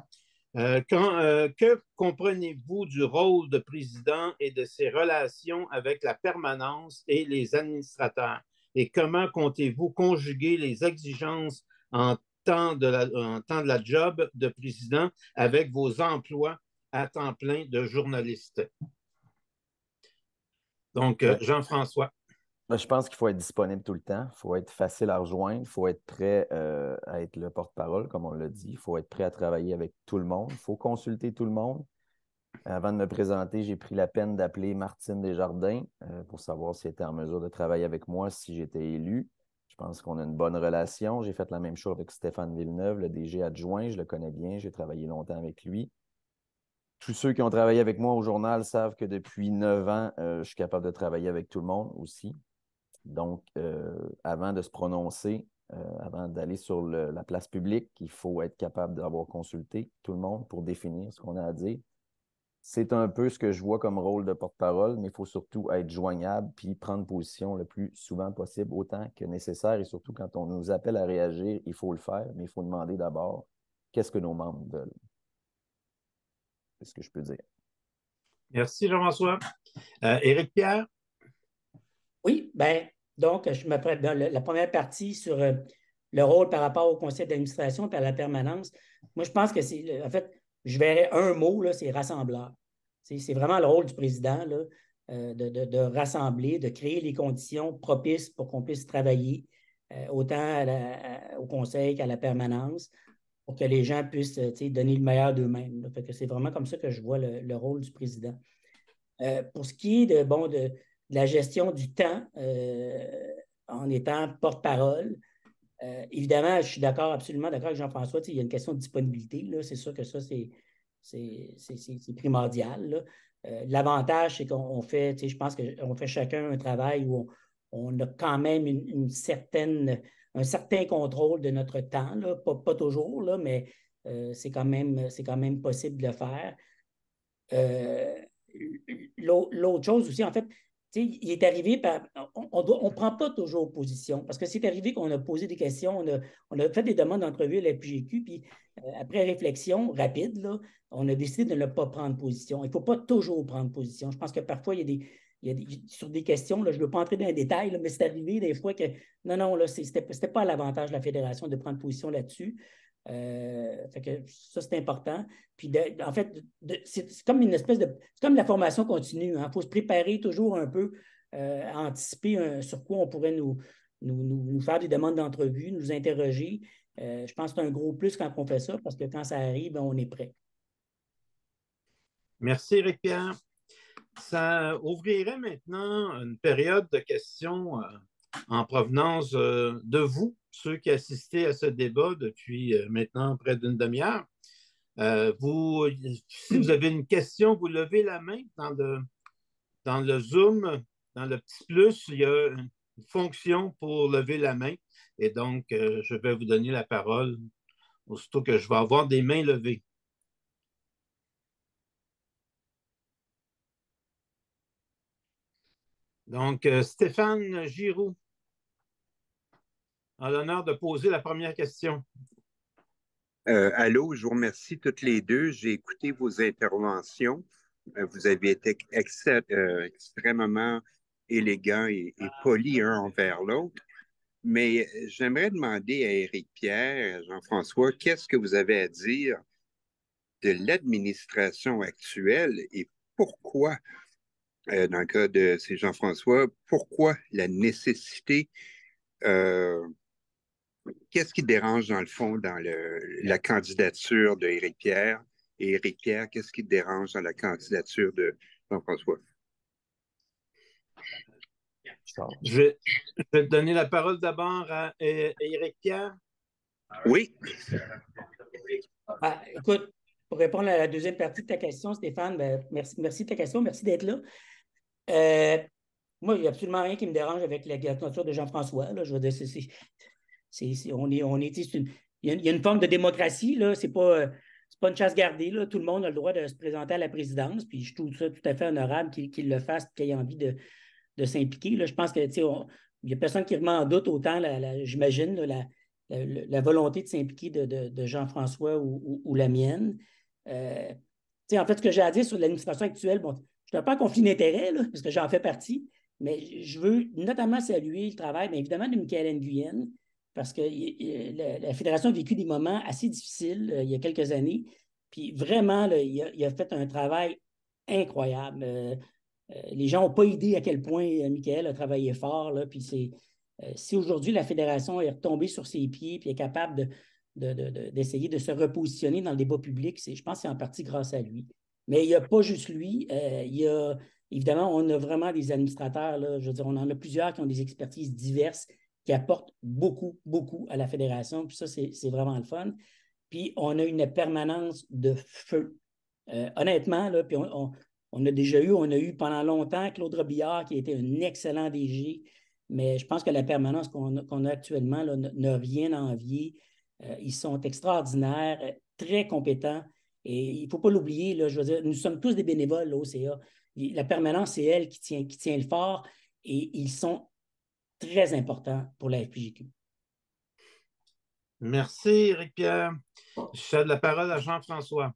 A: Que comprenez-vous du rôle de président et de ses relations avec la permanence et les administrateurs? Et comment comptez-vous conjuguer les exigences en temps de la job de président avec vos emplois à temps plein de journaliste. Donc, Jean-François.
B: Je pense qu'il faut être disponible tout le temps. Il faut être facile à rejoindre. Il faut être prêt à être le porte-parole, comme on l'a dit. Il faut être prêt à travailler avec tout le monde. Il faut consulter tout le monde. Avant de me présenter, j'ai pris la peine d'appeler Martine Desjardins pour savoir si elle était en mesure de travailler avec moi si j'étais élu. Je pense qu'on a une bonne relation. J'ai fait la même chose avec Stéphane Villeneuve, le DG adjoint. Je le connais bien. J'ai travaillé longtemps avec lui. Tous ceux qui ont travaillé avec moi au journal savent que depuis 9 ans, je suis capable de travailler avec tout le monde aussi. Donc, avant de se prononcer, avant d'aller sur la place publique, il faut être capable d'avoir consulté tout le monde pour définir ce qu'on a à dire. C'est un peu ce que je vois comme rôle de porte-parole, mais il faut surtout être joignable puis prendre position le plus souvent possible, autant que nécessaire. Et surtout, quand on nous appelle à réagir, il faut le faire, mais il faut demander d'abord qu'est-ce que nos membres veulent. C'est ce que je peux dire.
A: Merci, Jean-François. Éric Pierre?
C: Oui, bien, donc, je me prête dans la première partie sur le rôle par rapport au conseil d'administration et à la permanence. Moi, je pense que c'est, en fait, je verrais un mot, là, c'est rassembleur. C'est vraiment le rôle du président là, de rassembler, de créer les conditions propices pour qu'on puisse travailler autant au conseil qu'à la permanence, pour que les gens puissent donner le meilleur d'eux-mêmes. Fait que c'est vraiment comme ça que je vois le rôle du président. Pour ce qui est de la gestion du temps en étant porte-parole, évidemment, je suis absolument d'accord avec Jean-François. Il y a une question de disponibilité. C'est sûr que ça, c'est primordial. L'avantage, c'est qu'on fait, je pense qu'on fait chacun un travail où on a quand même un certain contrôle de notre temps. Là. Pas toujours, là, mais c'est quand même possible de le faire. L'autre chose aussi, en fait, il est arrivé par. On ne prend pas toujours position, parce que c'est arrivé qu'on a posé des questions, on a fait des demandes d'entrevue à la PGQ, puis après réflexion rapide, là, on a décidé de ne pas prendre position. Il ne faut pas toujours prendre position. Je pense que parfois, il y a sur des questions, là, je ne veux pas entrer dans les détails, là, mais c'est arrivé des fois que non, là, ce n'était pas à l'avantage de la Fédération de prendre position là-dessus. Fait que ça, c'est important. Puis, en fait, c'est comme une espèce de. C'est comme la formation continue. Il faut se préparer toujours un peu à anticiper sur quoi on pourrait nous faire des demandes d'entrevue, nous interroger. Je pense que c'est un gros plus quand on fait ça, parce que quand ça arrive, on est prêt.
A: Merci, Éric Pierre. Ça ouvrirait maintenant une période de questions en provenance de vous, ceux qui assistaient à ce débat depuis maintenant près d'une demi-heure. Si vous avez une question, vous levez la main dans le Zoom, dans le petit plus, il y a une fonction pour lever la main. Et donc, je vais vous donner la parole aussitôt que je vais avoir des mains levées. Donc, Stéphane Giroux a l'honneur de poser la première question.
D: Allô, je vous remercie toutes les deux. J'ai écouté vos interventions. Vous avez été extrêmement élégants et polis un envers l'autre. Mais j'aimerais demander à Éric Pierre, Jean-François, qu'est-ce que vous avez à dire de l'administration actuelle et pourquoi, dans le cas de c'est Jean-François, pourquoi la nécessité qu'est-ce qui dérange dans le fond dans la candidature de Éric Pierre? Et Éric Pierre, qu'est-ce qui dérange dans la candidature de Jean-François?
A: Je vais te donner la parole d'abord à Éric Pierre.
D: Oui.
C: Écoute, pour répondre à la deuxième partie de ta question, Stéphane, ben, merci de ta question, merci d'être là. Moi, il n'y a absolument rien qui me dérange avec la candidature de Jean-François. Là. Je veux dire, il y a une forme de démocratie, là. C'est pas une chasse gardée, là. Tout le monde a le droit de se présenter à la présidence, puis je trouve ça tout à fait honorable qu'il le fasse, qu'il ait envie de s'impliquer. Là. Je pense que, il n'y a personne qui remet en doute autant, j'imagine, la volonté de s'impliquer de Jean-François ou la mienne. En fait, ce que j'ai à dire sur l'administration actuelle, bon, je ne suis pas en conflit d'intérêts, parce que j'en fais partie, mais je veux notamment saluer le travail, bien évidemment, de Michaël Nguyen, parce que la Fédération a vécu des moments assez difficiles il y a quelques années. Puis vraiment, là, il a fait un travail incroyable. Les gens n'ont pas idée à quel point Michael a travaillé fort. Là, puis si aujourd'hui la Fédération est retombée sur ses pieds et est capable d'essayer de se repositionner dans le débat public, je pense que c'est en partie grâce à lui. Mais il n'y a pas juste lui. Évidemment, on a vraiment des administrateurs. Là, je veux dire, on en a plusieurs qui ont des expertises diverses, qui apportent beaucoup, beaucoup à la Fédération. Puis ça, c'est vraiment le fun. Puis on a une permanence de feu. Honnêtement, là, puis on a eu pendant longtemps Claude Robillard, qui était un excellent DG, mais je pense que la permanence qu'on a actuellement n'a rien à envier. Ils sont extraordinaires, très compétents. Et il ne faut pas l'oublier, là, je veux dire, nous sommes tous des bénévoles, là, au CA. La permanence, c'est elle qui tient le fort et ils sont très importants pour la FPJQ.
A: Merci, Éric-Pierre. Je cède la parole à Jean-François.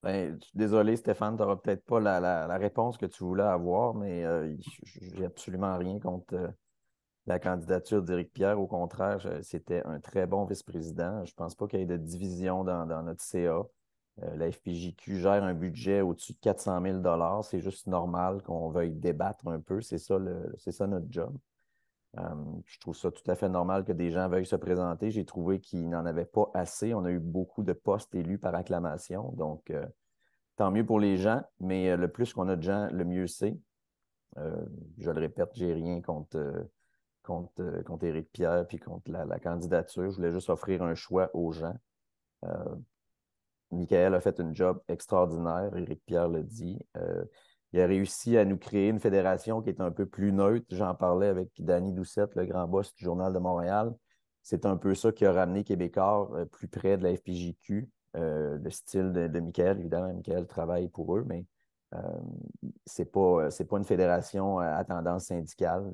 B: Ben, désolé, Stéphane, tu n'auras peut-être pas la réponse que tu voulais avoir, mais j'ai absolument rien contre la candidature d'Éric Pierre. Au contraire, c'était un très bon vice-président. Je ne pense pas qu'il y ait de division dans notre CA. La FPJQ gère un budget au-dessus de 400 000 $. C'est juste normal qu'on veuille débattre un peu. C'est ça notre job. Je trouve ça tout à fait normal que des gens veuillent se présenter. J'ai trouvé qu'ils n'en avaient pas assez. On a eu beaucoup de postes élus par acclamation. Donc, tant mieux pour les gens, mais le plus qu'on a de gens, le mieux c'est. Je le répète, j'ai rien contre Éric Pierre puis contre la candidature. Je voulais juste offrir un choix aux gens. Michael a fait une job extraordinaire, Éric Pierre l'a dit. Il a réussi à nous créer une fédération qui est un peu plus neutre. J'en parlais avec Danny Doucette, le grand boss du Journal de Montréal. C'est un peu ça qui a ramené Québécois plus près de la FPJQ. Le style de Michael, évidemment, Michael travaille pour eux, mais c'est pas une fédération à tendance syndicale.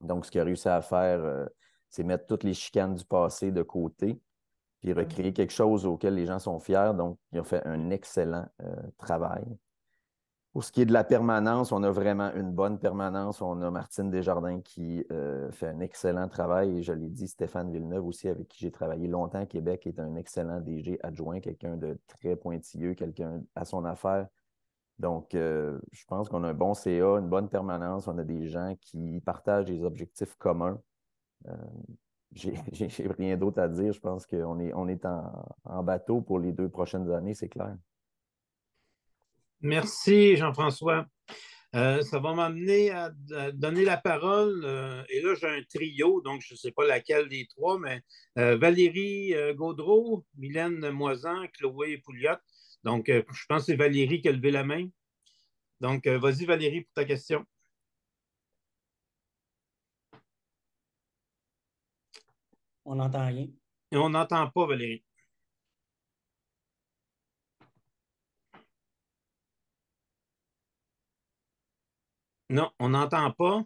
B: Donc, ce qu'il a réussi à faire, c'est mettre toutes les chicanes du passé de côté, puis recréer quelque chose auquel les gens sont fiers. Donc, il a fait un excellent travail. Pour ce qui est de la permanence, on a vraiment une bonne permanence. On a Martine Desjardins qui fait un excellent travail. Et je l'ai dit, Stéphane Villeneuve aussi, avec qui j'ai travaillé longtemps à Québec, est un excellent DG adjoint, quelqu'un de très pointilleux, quelqu'un à son affaire. Donc, je pense qu'on a un bon CA, une bonne permanence. On a des gens qui partagent des objectifs communs. J'ai rien d'autre à dire. Je pense qu'on est en bateau pour les 2 prochaines années, c'est clair.
A: Merci, Jean-François. Ça va m'amener à donner la parole. Et là, j'ai un trio, donc je ne sais pas laquelle des trois, mais Valérie Gaudreault, Mylène Moisan, Chloé Pouliot. Donc, je pense que c'est Valérie qui a levé la main. Donc, vas-y, Valérie, pour ta question.
C: On n'entend rien.
A: Et on n'entend pas, Valérie. Non, on n'entend pas.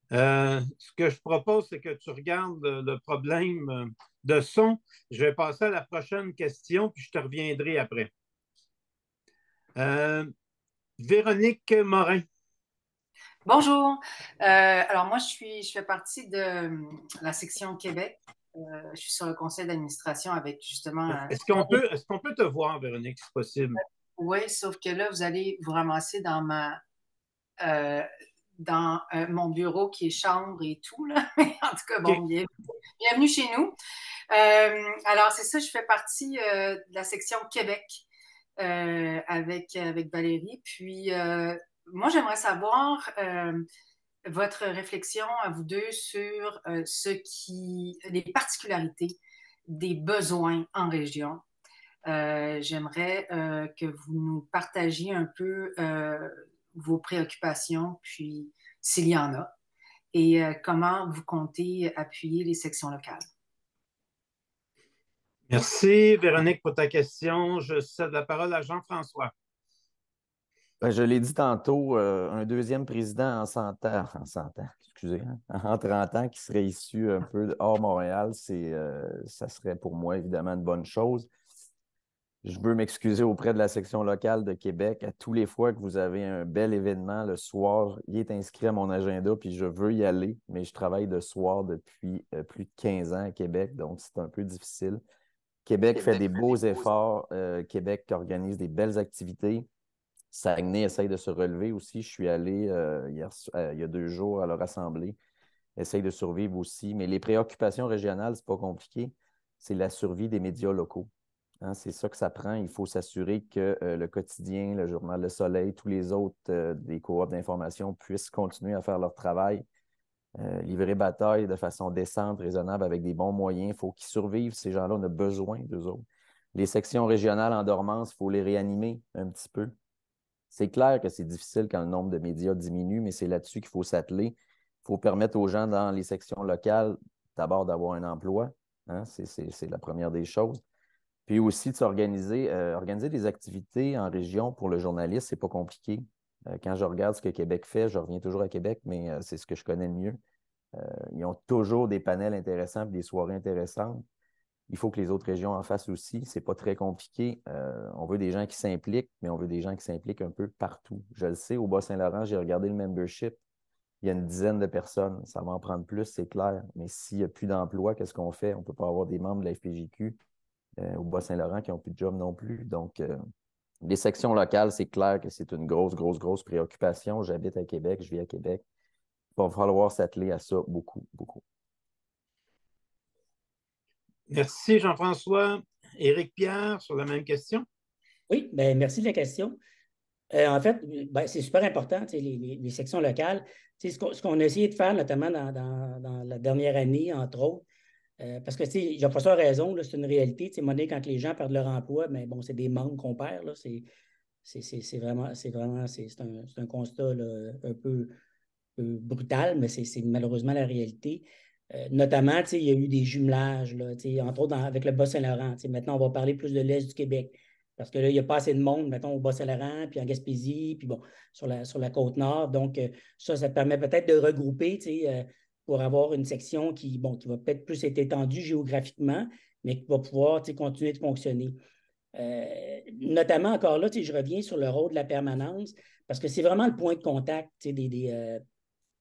A: Ce que je propose, c'est que tu regardes le problème de son. Je vais passer à la prochaine question, puis je te reviendrai après. Véronique Morin.
E: Bonjour. Alors moi, je fais partie de la section Québec. Je suis sur le conseil d'administration avec justement...
A: Est-ce qu'on peut te voir, Véronique, si possible?
E: Oui, sauf que là, vous allez vous ramasser dans mon bureau qui est chambre et tout, là. En tout cas, bon,
A: Okay.
E: bienvenue chez nous. Alors, c'est ça, je fais partie de la section Québec avec Valérie. Puis, moi, j'aimerais savoir votre réflexion à vous deux sur les particularités des besoins en région. J'aimerais que vous nous partagiez un peu vos préoccupations, puis s'il y en a, et comment vous comptez appuyer les sections locales.
A: Merci, Véronique, pour ta question. Je cède la parole à Jean-François.
B: Ben, je l'ai dit tantôt, un deuxième président en 100 ans, excusez, en 30 ans qui serait issu un peu hors Montréal, ça serait pour moi évidemment une bonne chose. Je veux m'excuser auprès de la section locale de Québec. À tous les fois que vous avez un bel événement le soir, il est inscrit à mon agenda, puis je veux y aller, mais je travaille de soir depuis plus de 15 ans à Québec, donc c'est un peu difficile. Québec fait des beaux efforts. Québec organise des belles activités. Saguenay essaye de se relever aussi. Je suis allé il y a 2 jours à leur assemblée. Essaye de survivre aussi. Mais les préoccupations régionales, c'est pas compliqué. C'est la survie des médias locaux. Hein, c'est ça que ça prend. Il faut s'assurer que le quotidien, le journal Le Soleil, tous les autres des coops d'information puissent continuer à faire leur travail, livrer bataille de façon décente, raisonnable, avec des bons moyens. Il faut qu'ils survivent. Ces gens-là, on a besoin d'eux autres. Les sections régionales en dormance, il faut les réanimer un petit peu. C'est clair que c'est difficile quand le nombre de médias diminue, mais c'est là-dessus qu'il faut s'atteler. Il faut permettre aux gens dans les sections locales, d'abord d'avoir un emploi. Hein, c'est la première des choses. Puis aussi de s'organiser, organiser des activités en région pour le journaliste, c'est pas compliqué. Quand je regarde ce que Québec fait, je reviens toujours à Québec, mais c'est ce que je connais le mieux. Ils ont toujours des panels intéressants et des soirées intéressantes. Il faut que les autres régions en fassent aussi. C'est pas très compliqué. On veut des gens qui s'impliquent, mais on veut des gens qui s'impliquent un peu partout. Je le sais, au Bas-Saint-Laurent, j'ai regardé le membership. Il y a une dizaine de personnes. Ça va en prendre plus, c'est clair. Mais s'il n'y a plus d'emploi, qu'est-ce qu'on fait? On ne peut pas avoir des membres de la FPJQ au Bas-Saint-Laurent qui n'ont plus de job non plus. Donc, les sections locales, c'est clair que c'est une grosse, grosse, grosse préoccupation. J'habite à Québec, je vis à Québec. Il va falloir s'atteler à ça beaucoup, beaucoup.
A: Merci, Jean-François. Éric Pierre, sur la même question.
C: Oui, bien, merci de la question. En fait, ben, c'est super important, les sections locales. Ce qu'on a essayé de faire, notamment dans la dernière année, entre autres, parce que Jean-François a raison, c'est une réalité. Monnaie, quand les gens perdent leur emploi, mais bon, c'est des membres qu'on perd. Là, c'est vraiment, c'est un constat là, un peu brutal, mais c'est malheureusement la réalité. Notamment, il y a eu des jumelages, là, entre autres avec le Bas-Saint-Laurent. Maintenant, on va parler plus de l'Est du Québec. Parce que là, il n'y a pas assez de monde, mettons, au Bas-Saint-Laurent, puis en Gaspésie, puis bon, sur la Côte-Nord. Donc, ça permet peut-être de regrouper, pour avoir une section qui va peut-être plus être étendue géographiquement, mais qui va pouvoir, continuer de fonctionner. Notamment, encore là, je reviens sur le rôle de la permanence, parce que c'est vraiment le point de contact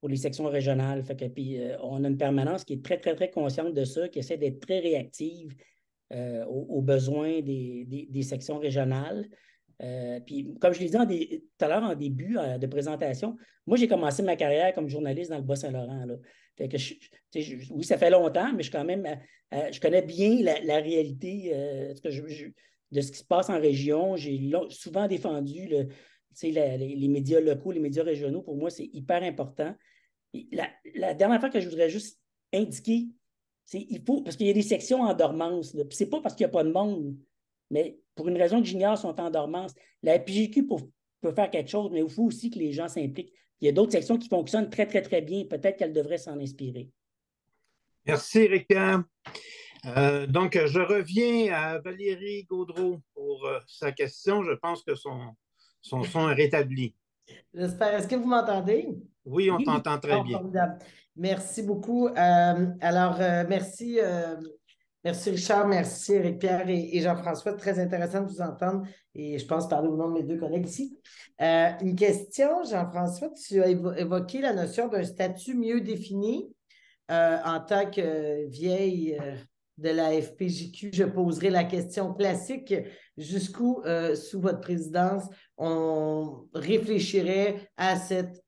C: pour les sections régionales. Fait que, puis, on a une permanence qui est très, très, très consciente de ça, qui essaie d'être très réactive aux besoins des sections régionales. Puis, comme je l'ai dit tout à l'heure en début de présentation, moi, j'ai commencé ma carrière comme journaliste dans le Bas-Saint-Laurent. Fait que oui, ça fait longtemps, mais je connais bien la réalité de ce qui se passe en région. J'ai souvent défendu les médias locaux, les médias régionaux. Pour moi, c'est hyper important. La dernière fois que je voudrais juste indiquer, parce qu'il y a des sections en dormance. Ce n'est pas parce qu'il n'y a pas de monde, mais pour une raison que j'ignore, sont en dormance. La PJQ peut faire quelque chose, mais il faut aussi que les gens s'impliquent. Il y a d'autres sections qui fonctionnent très, très, très bien. Peut-être qu'elles devraient s'en inspirer.
A: Merci, Éric Pierre. Donc, je reviens à Valérie Gaudreault pour sa question. Je pense que son son est rétabli.
F: J'espère. Est-ce que vous m'entendez?
A: Oui, on t'entend très bien.
F: Formidable. Merci beaucoup. Merci. Merci Richard, merci Éric Pierre et Jean-François. Très intéressant de vous entendre et je pense parler au nom de mes deux collègues ici. Une question, Jean-François, tu as évoqué la notion d'un statut mieux défini. En tant que vieille de la FPJQ, je poserai la question classique. Jusqu'où, sous votre présidence, on réfléchirait à cette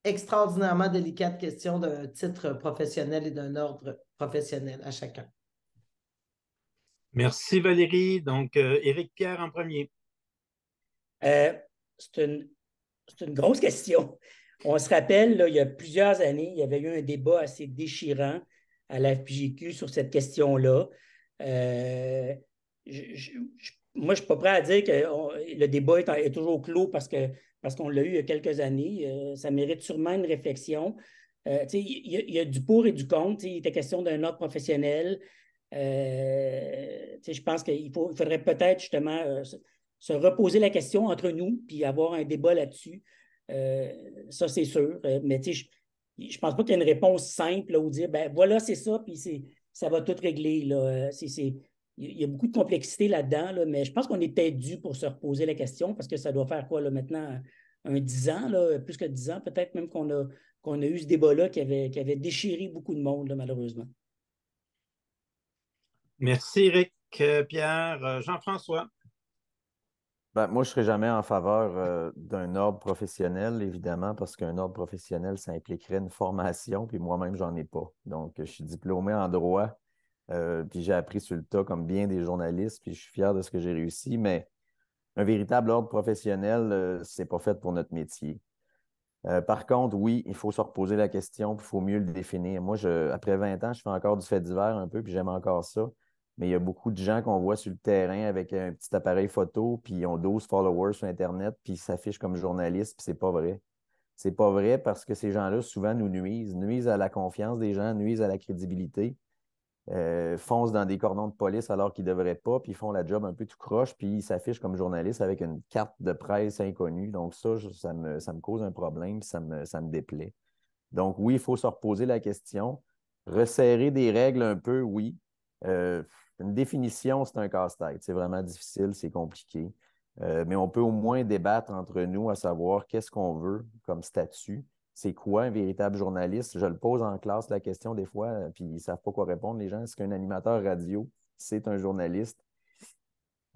F: extraordinairement délicate question d'un titre professionnel et d'un ordre professionnel à chacun?
A: Merci Valérie. Donc, Éric Pierre en premier.
C: C'est une grosse question. On se rappelle, là, il y a plusieurs années, il y avait eu un débat assez déchirant à la FPJQ sur cette question-là. Moi, je ne suis pas prêt à dire que le débat est toujours clos parce qu'on l'a eu il y a quelques années. Ça mérite sûrement une réflexion. Il y a du pour et du contre. Il était question d'un ordre professionnel. Je pense qu'il faudrait peut-être justement se reposer la question entre nous puis avoir un débat là-dessus. Ça, c'est sûr. Mais je ne pense pas qu'il y ait une réponse simple là, où dire ben voilà, c'est ça, puis ça va tout régler. Là. Il y a beaucoup de complexité là-dedans, là, mais je pense qu'on est peut-être dû pour se reposer la question parce que ça doit faire quoi là, maintenant? 10 ans, là, plus que 10 ans, peut-être même qu'on a eu ce débat-là qui avait déchiré beaucoup de monde, là, malheureusement.
A: Merci, Éric. Pierre. Jean-François.
B: Ben, moi, je ne serais jamais en faveur d'un ordre professionnel, évidemment, parce qu'un ordre professionnel, ça impliquerait une formation, puis moi-même, j'en ai pas. Donc, je suis diplômé en droit, puis j'ai appris sur le tas comme bien des journalistes, puis je suis fier de ce que j'ai réussi, mais un véritable ordre professionnel, c'est pas fait pour notre métier. Par contre, oui, il faut se reposer la question, puis il faut mieux le définir. Moi, après 20 ans, je fais encore du fait divers un peu, puis j'aime encore ça. Mais il y a beaucoup de gens qu'on voit sur le terrain avec un petit appareil photo, puis ils ont 12 followers sur Internet, puis ils s'affichent comme journalistes, puis c'est pas vrai. C'est pas vrai parce que ces gens-là, souvent, nuisent à la confiance des gens, nuisent à la crédibilité, foncent dans des cordons de police alors qu'ils ne devraient pas, puis ils font la job un peu tout croche, puis ils s'affichent comme journalistes avec une carte de presse inconnue. Donc ça me cause un problème, puis ça me déplaît. Donc oui, il faut se reposer la question. Resserrer des règles un peu, oui. Une définition, c'est un casse-tête. C'est vraiment difficile, c'est compliqué. Mais on peut au moins débattre entre nous à savoir qu'est-ce qu'on veut comme statut. C'est quoi un véritable journaliste? Je le pose en classe la question des fois, puis ils ne savent pas quoi répondre, les gens. Est-ce qu'un animateur radio, c'est un journaliste?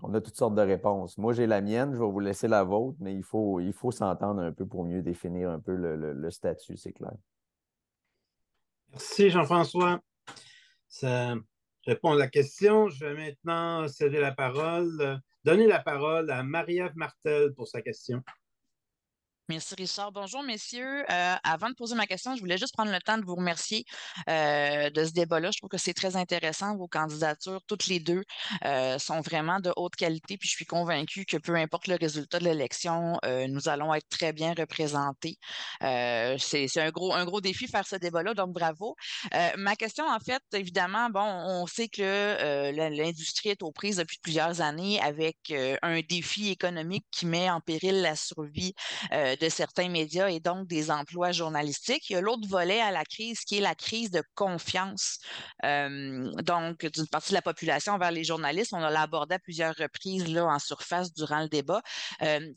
B: On a toutes sortes de réponses. Moi, j'ai la mienne, je vais vous laisser la vôtre, mais il faut s'entendre un peu pour mieux définir un peu le statut, c'est clair.
A: Merci, Jean-François. Ça répond à la question. Je vais maintenant céder la parole, donner la parole à Marie-Ève Martel pour sa question.
G: Merci Richard. Bonjour messieurs. Avant de poser ma question, je voulais juste prendre le temps de vous remercier de ce débat-là. Je trouve que c'est très intéressant. Vos candidatures, toutes les deux, sont vraiment de haute qualité. Puis je suis convaincue que peu importe le résultat de l'élection, nous allons être très bien représentés. C'est un gros défi faire ce débat-là, donc bravo. Ma question, en fait, évidemment, bon, on sait que l'industrie est aux prises depuis plusieurs années avec un défi économique qui met en péril la survie de certains médias et donc des emplois journalistiques. Il y a l'autre volet à la crise qui est la crise de confiance. Donc, d'une partie de la population envers les journalistes. On l'a abordé à plusieurs reprises là, en surface durant le débat.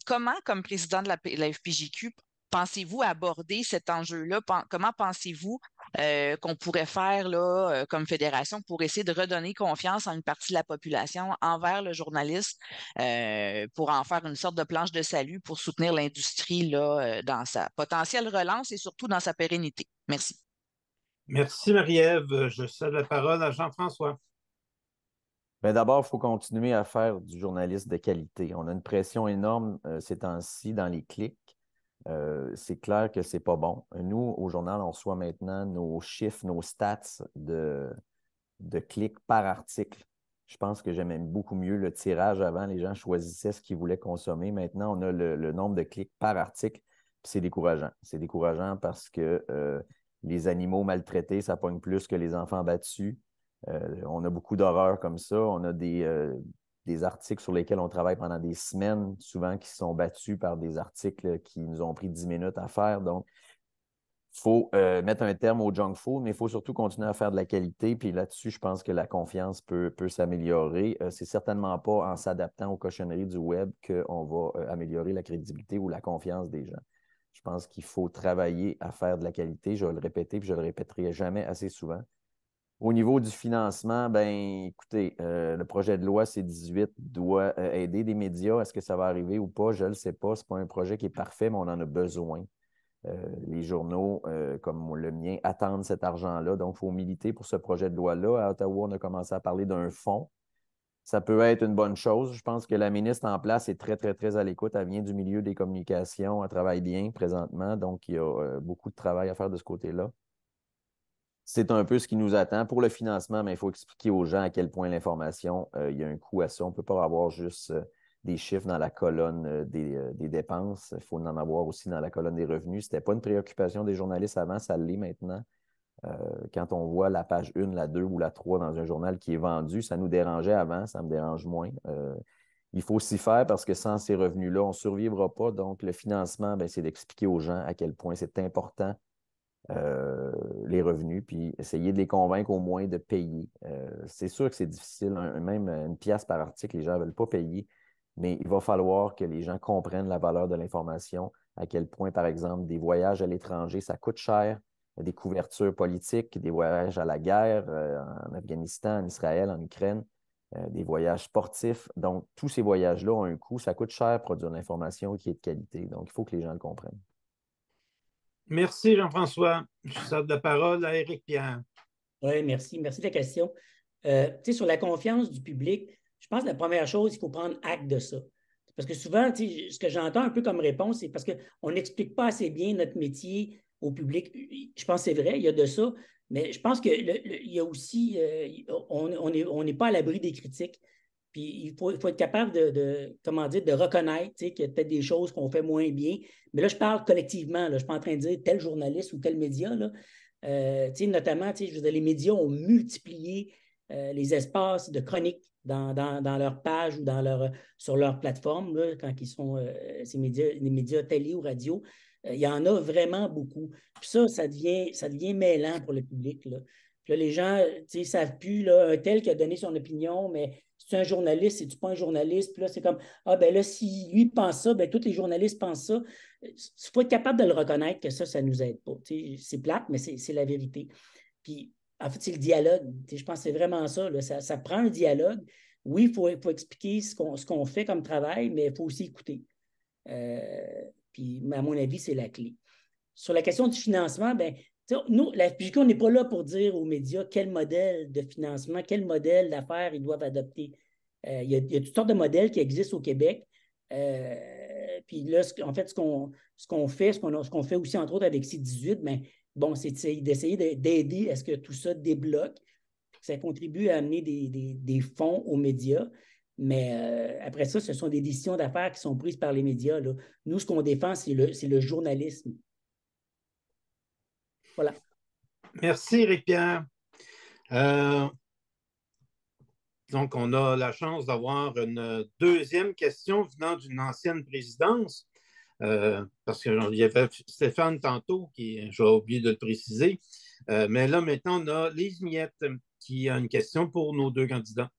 G: Comment, comme président de la FPJQ, pensez-vous aborder cet enjeu-là? Comment pensez-vous qu'on pourrait faire là, comme fédération pour essayer de redonner confiance à une partie de la population envers le journaliste pour en faire une sorte de planche de salut pour soutenir l'industrie là, dans sa potentielle relance et surtout dans sa pérennité? Merci.
A: Merci, Marie-Ève. Je cède la parole à Jean-François.
B: Bien, d'abord, il faut continuer à faire du journalisme de qualité. On a une pression énorme ces temps-ci dans les clics. C'est clair que c'est pas bon. Nous, au journal, on reçoit maintenant nos chiffres, nos stats de clics par article. Je pense que j'aimais beaucoup mieux le tirage avant. Les gens choisissaient ce qu'ils voulaient consommer. Maintenant, on a le nombre de clics par article. C'est décourageant. C'est décourageant parce que les animaux maltraités, ça pogne plus que les enfants battus. On a beaucoup d'horreurs comme ça. On a des articles sur lesquels on travaille pendant des semaines, souvent qui sont battus par des articles qui nous ont pris 10 minutes à faire. Donc, il faut mettre un terme au junk food, mais il faut surtout continuer à faire de la qualité. Puis là-dessus, je pense que la confiance peut s'améliorer. C'est certainement pas en s'adaptant aux cochonneries du web qu'on va améliorer la crédibilité ou la confiance des gens. Je pense qu'il faut travailler à faire de la qualité. Je vais le répéter, puis je ne le répéterai jamais assez souvent. Au niveau du financement, ben écoutez, le projet de loi C-18 doit aider des médias. Est-ce que ça va arriver ou pas? Je ne le sais pas. Ce n'est pas un projet qui est parfait, mais on en a besoin. Les journaux comme le mien attendent cet argent-là. Donc, il faut militer pour ce projet de loi-là. À Ottawa, on a commencé à parler d'un fonds. Ça peut être une bonne chose. Je pense que la ministre en place est très, très, très à l'écoute. Elle vient du milieu des communications. Elle travaille bien présentement. Donc, il y a beaucoup de travail à faire de ce côté-là. C'est un peu ce qui nous attend. Pour le financement, mais il faut expliquer aux gens à quel point l'information, il y a un coût à ça. On ne peut pas avoir juste des chiffres dans la colonne des dépenses. Il faut en avoir aussi dans la colonne des revenus. Ce n'était pas une préoccupation des journalistes avant, ça l'est maintenant. Quand on voit la page 1, la 2 ou la 3 dans un journal qui est vendu, ça nous dérangeait avant, ça me dérange moins. Il faut s'y faire parce que sans ces revenus-là, on ne survivra pas. Donc, le financement, c'est d'expliquer aux gens à quel point c'est important les revenus, puis essayer de les convaincre au moins de payer. C'est sûr que c'est difficile, même une pièce par article, les gens ne veulent pas payer, mais il va falloir que les gens comprennent la valeur de l'information, à quel point, par exemple, des voyages à l'étranger, ça coûte cher, des couvertures politiques, des voyages à la guerre en Afghanistan, en Israël, en Ukraine. des voyages sportifs. Donc, tous ces voyages-là ont un coût. Ça coûte cher produire de l'information qui est de qualité. Donc, il faut que les gens le comprennent.
A: Merci, Jean-François. Je cède la parole à Éric Pierre.
C: Oui, merci. Merci de la question. Sur la confiance du public, je pense que la première chose, il faut prendre acte de ça. Parce que souvent, ce que j'entends un peu comme réponse, c'est parce qu'on n'explique pas assez bien notre métier au public. Je pense que c'est vrai, il y a de ça, mais je pense qu'il y a aussi, on n'est pas à l'abri des critiques. Puis il faut être capable comment dire, de reconnaître qu'il y a peut-être des choses qu'on fait moins bien. Mais là, je parle collectivement. Là, je ne suis pas en train de dire tel journaliste ou tel média. Là. Notamment, je veux dire, les médias ont multiplié les espaces de chroniques dans leur page ou sur leur plateforme, là, quand ils sont les médias télé ou radio. Il y en a vraiment beaucoup. Puis ça devient mêlant pour le public. Là. Puis là, les gens ne savent plus, là, un tel qui a donné son opinion, mais c'est un journaliste, c'est-tu pas un journaliste? Puis là, c'est comme, ah ben là, si lui pense ça, ben tous les journalistes pensent ça. Il faut être capable de le reconnaître que ça ne nous aide pas. C'est plate, mais c'est la vérité. Puis, en fait, c'est le dialogue. Je pense que c'est vraiment ça, là. Ça prend un dialogue. Oui, il faut expliquer ce qu'on fait comme travail, mais il faut aussi écouter. Puis, à mon avis, c'est la clé. Sur la question du financement, ben, nous, la FPJQ, on n'est pas là pour dire aux médias quel modèle de financement, quel modèle d'affaires ils doivent adopter. Il y a toutes sortes de modèles qui existent au Québec. Puis là, en fait, ce qu'on fait aussi, entre autres, avec C18, ben, bon, c'est d'essayer d'aider à ce que tout ça débloque, que ça contribue à amener des fonds aux médias. Mais après ça, ce sont des décisions d'affaires qui sont prises par les médias. Là. Nous, ce qu'on défend, c'est le journalisme. Voilà.
A: Merci, Éric Pierre. Donc, on a la chance d'avoir une deuxième question venant d'une ancienne présidence, parce qu'il y avait Stéphane tantôt, j'ai oublié de le préciser. Mais là, maintenant, on a Lise Miette qui a une question pour nos deux candidats.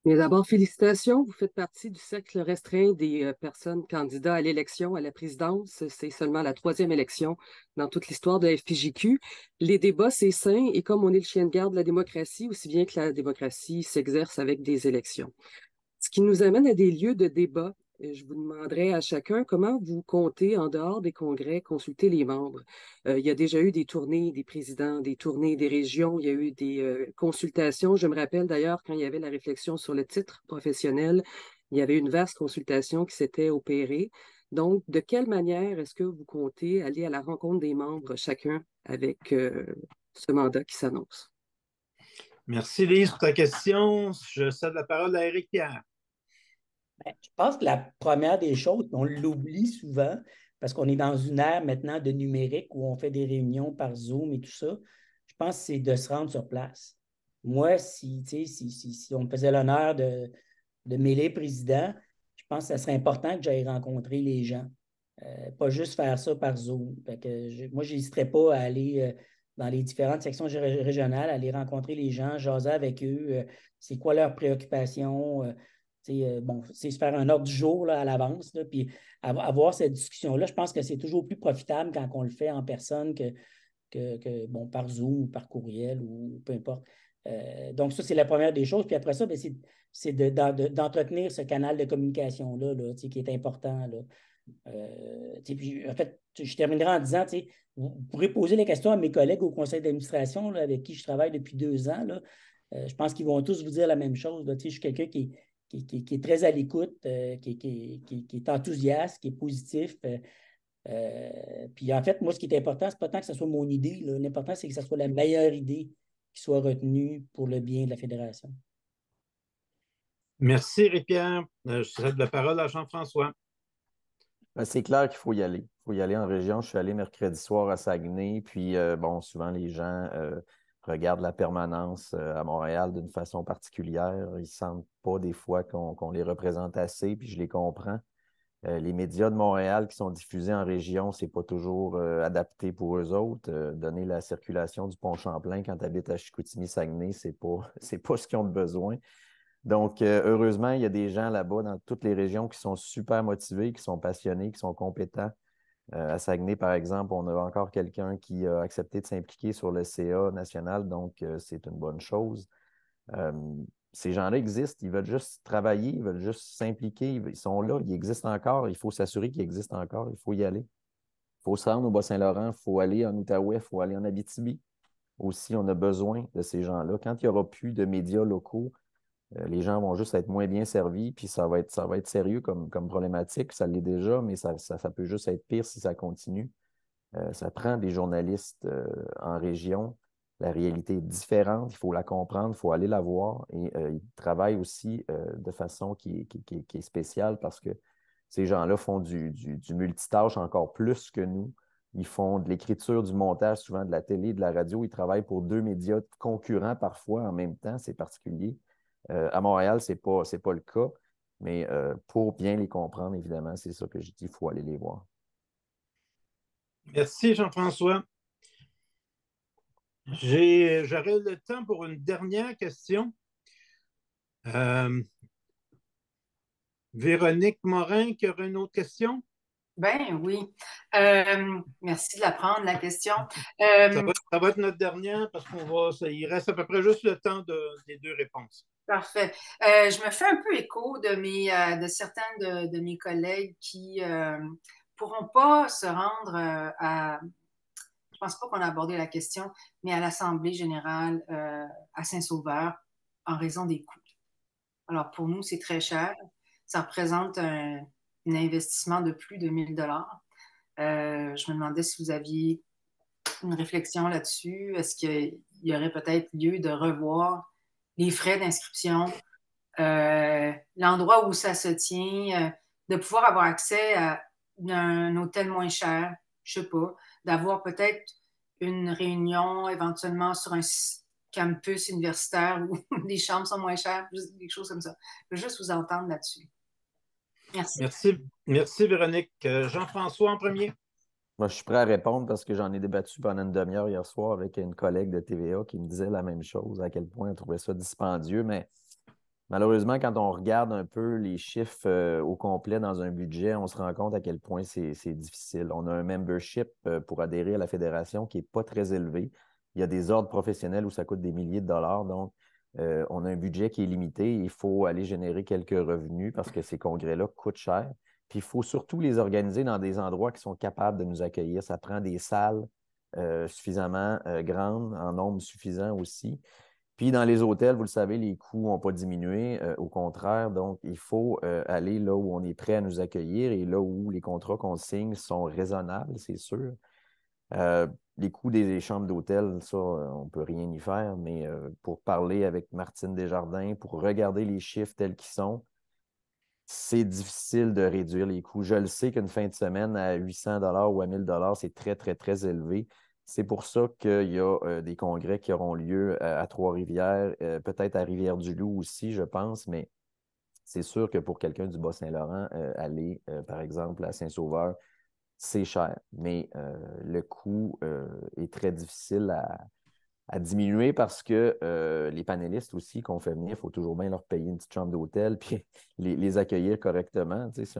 H: Mais d'abord, félicitations. Vous faites partie du cercle restreint des personnes candidats à l'élection à la présidence. C'est seulement la 3e élection dans toute l'histoire de la FPJQ. Les débats, c'est sain et comme on est le chien de garde de la démocratie, aussi bien que la démocratie s'exerce avec des élections. Ce qui nous amène à des lieux de débat. Je vous demanderai à chacun comment vous comptez, en dehors des congrès, consulter les membres. Il y a déjà eu des tournées des présidents, des tournées des régions, il y a eu des consultations. Je me rappelle d'ailleurs quand il y avait la réflexion sur le titre professionnel, il y avait une vaste consultation qui s'était opérée. Donc, de quelle manière est-ce que vous comptez aller à la rencontre des membres, chacun, avec ce mandat qui s'annonce?
A: Merci, Lise, pour ta question. Je cède la parole à Éric Pierre.
C: Ben, je pense que la première des choses, on l'oublie souvent, parce qu'on est dans une ère maintenant de numérique où on fait des réunions par Zoom et tout ça. Je pense que c'est de se rendre sur place. Moi, si on me faisait l'honneur de mêler président, je pense que ça serait important que j'aille rencontrer les gens. Pas juste faire ça par Zoom. Moi, je n'hésiterais pas à aller dans les différentes sections régionales, aller rencontrer les gens, jaser avec eux, c'est quoi leurs préoccupations. Bon, c'est se faire un ordre du jour là, à l'avance, là, puis avoir cette discussion-là. Je pense que c'est toujours plus profitable quand on le fait en personne que par Zoom ou par courriel ou peu importe. Donc, ça, c'est la première des choses. Puis après ça, ben, c'est d'entretenir ce canal de communication-là là, qui est important. Là. Puis, en fait, je terminerai en disant, vous pourrez poser les questions à mes collègues au conseil d'administration avec qui je travaille depuis 2 ans. Là. Je pense qu'ils vont tous vous dire la même chose. Là. Je suis quelqu'un qui est très à l'écoute, qui est enthousiaste, qui est positif. Puis en fait, moi, ce qui est important, c'est pas tant que ce soit mon idée. L'important, c'est que ce soit la meilleure idée qui soit retenue pour le bien de la Fédération.
A: Merci, Éric Pierre. Je cède la parole à Jean-François.
B: C'est clair qu'il faut y aller. Il faut y aller en région. Je suis allé mercredi soir à Saguenay, puis souvent les gens regardent la permanence à Montréal d'une façon particulière. Ils ne sentent pas des fois qu'on les représente assez, puis je les comprends. Les médias de Montréal qui sont diffusés en région, ce n'est pas toujours adapté pour eux autres. Donner la circulation du pont Champlain quand tu habites à Chicoutimi-Saguenay, ce n'est pas ce qu'ils ont de besoin. Donc, heureusement, il y a des gens là-bas dans toutes les régions qui sont super motivés, qui sont passionnés, qui sont compétents. À Saguenay, par exemple, on a encore quelqu'un qui a accepté de s'impliquer sur le CA national, donc c'est une bonne chose. ces gens-là existent, ils veulent juste travailler, ils veulent juste s'impliquer, ils sont là, ils existent encore, il faut s'assurer qu'ils existent encore, il faut y aller. Il faut se rendre au Bas-Saint-Laurent, il faut aller en Outaouais, il faut aller en Abitibi. Aussi, on a besoin de ces gens-là. Quand il n'y aura plus de médias locaux, les gens vont juste être moins bien servis, puis ça va être sérieux comme problématique. Ça l'est déjà, mais ça peut juste être pire si ça continue. Ça prend des journalistes en région. La réalité est différente, il faut la comprendre, il faut aller la voir. Et ils travaillent aussi de façon qui est spéciale parce que ces gens-là font du multitâche encore plus que nous. Ils font de l'écriture, du montage, souvent de la télé, de la radio. Ils travaillent pour 2 médias concurrents parfois en même temps. C'est particulier. À Montréal, ce n'est pas le cas. Mais pour bien les comprendre, évidemment, c'est ça que je dis, il faut aller les voir.
A: Merci, Jean-François. J'aurai le temps pour une dernière question. Véronique Morin, qui aurait une autre question?
E: Ben oui. Merci de la prendre, la question.
A: Ça va être notre dernière parce il reste à peu près juste le temps des 2 réponses.
E: Parfait. Je me fais un peu écho de certains de mes collègues qui pourront pas se rendre je pense pas qu'on a abordé la question, mais à l'Assemblée générale à Saint-Sauveur en raison des coûts. Alors pour nous, c'est très cher. Ça représente un investissement de plus de 1 000 $. Je me demandais si vous aviez une réflexion là-dessus. Est-ce qu'il y aurait peut-être lieu de revoir les frais d'inscription, l'endroit où ça se tient, de pouvoir avoir accès à un hôtel moins cher, je sais pas, d'avoir peut-être une réunion éventuellement sur un campus universitaire où les chambres sont moins chères, juste des choses comme ça. Je veux juste vous entendre là-dessus. Merci.
A: Merci, Véronique. Jean-François en premier.
B: Moi, je suis prêt à répondre parce que j'en ai débattu pendant une demi-heure hier soir avec une collègue de TVA qui me disait la même chose, à quel point elle trouvait ça dispendieux. Mais malheureusement, quand on regarde un peu les chiffres au complet dans un budget, on se rend compte à quel point c'est difficile. On a un membership pour adhérer à la fédération qui n'est pas très élevé. Il y a des ordres professionnels où ça coûte des milliers de dollars. Donc, on a un budget qui est limité. Il faut aller générer quelques revenus parce que ces congrès-là coûtent cher. Puis, il faut surtout les organiser dans des endroits qui sont capables de nous accueillir. Ça prend des salles suffisamment grandes, en nombre suffisant aussi. Puis dans les hôtels, vous le savez, les coûts n'ont pas diminué, au contraire. Donc, il faut aller là où on est prêt à nous accueillir et là où les contrats qu'on signe sont raisonnables, c'est sûr. Les coûts des chambres d'hôtel, ça, on ne peut rien y faire, mais pour parler avec Martine Desjardins, pour regarder les chiffres tels qu'ils sont, c'est difficile de réduire les coûts. Je le sais qu'une fin de semaine à 800 $ ou à 1 000 $, c'est très, très, très élevé. C'est pour ça qu'il y a des congrès qui auront lieu à Trois-Rivières, peut-être à Rivière-du-Loup aussi, je pense, mais c'est sûr que pour quelqu'un du Bas-Saint-Laurent, aller, par exemple, à Saint-Sauveur, c'est cher. Mais le coût est très difficile à diminuer parce que les panélistes aussi qu'on fait venir, il faut toujours bien leur payer une petite chambre d'hôtel puis les accueillir correctement. Tu sais,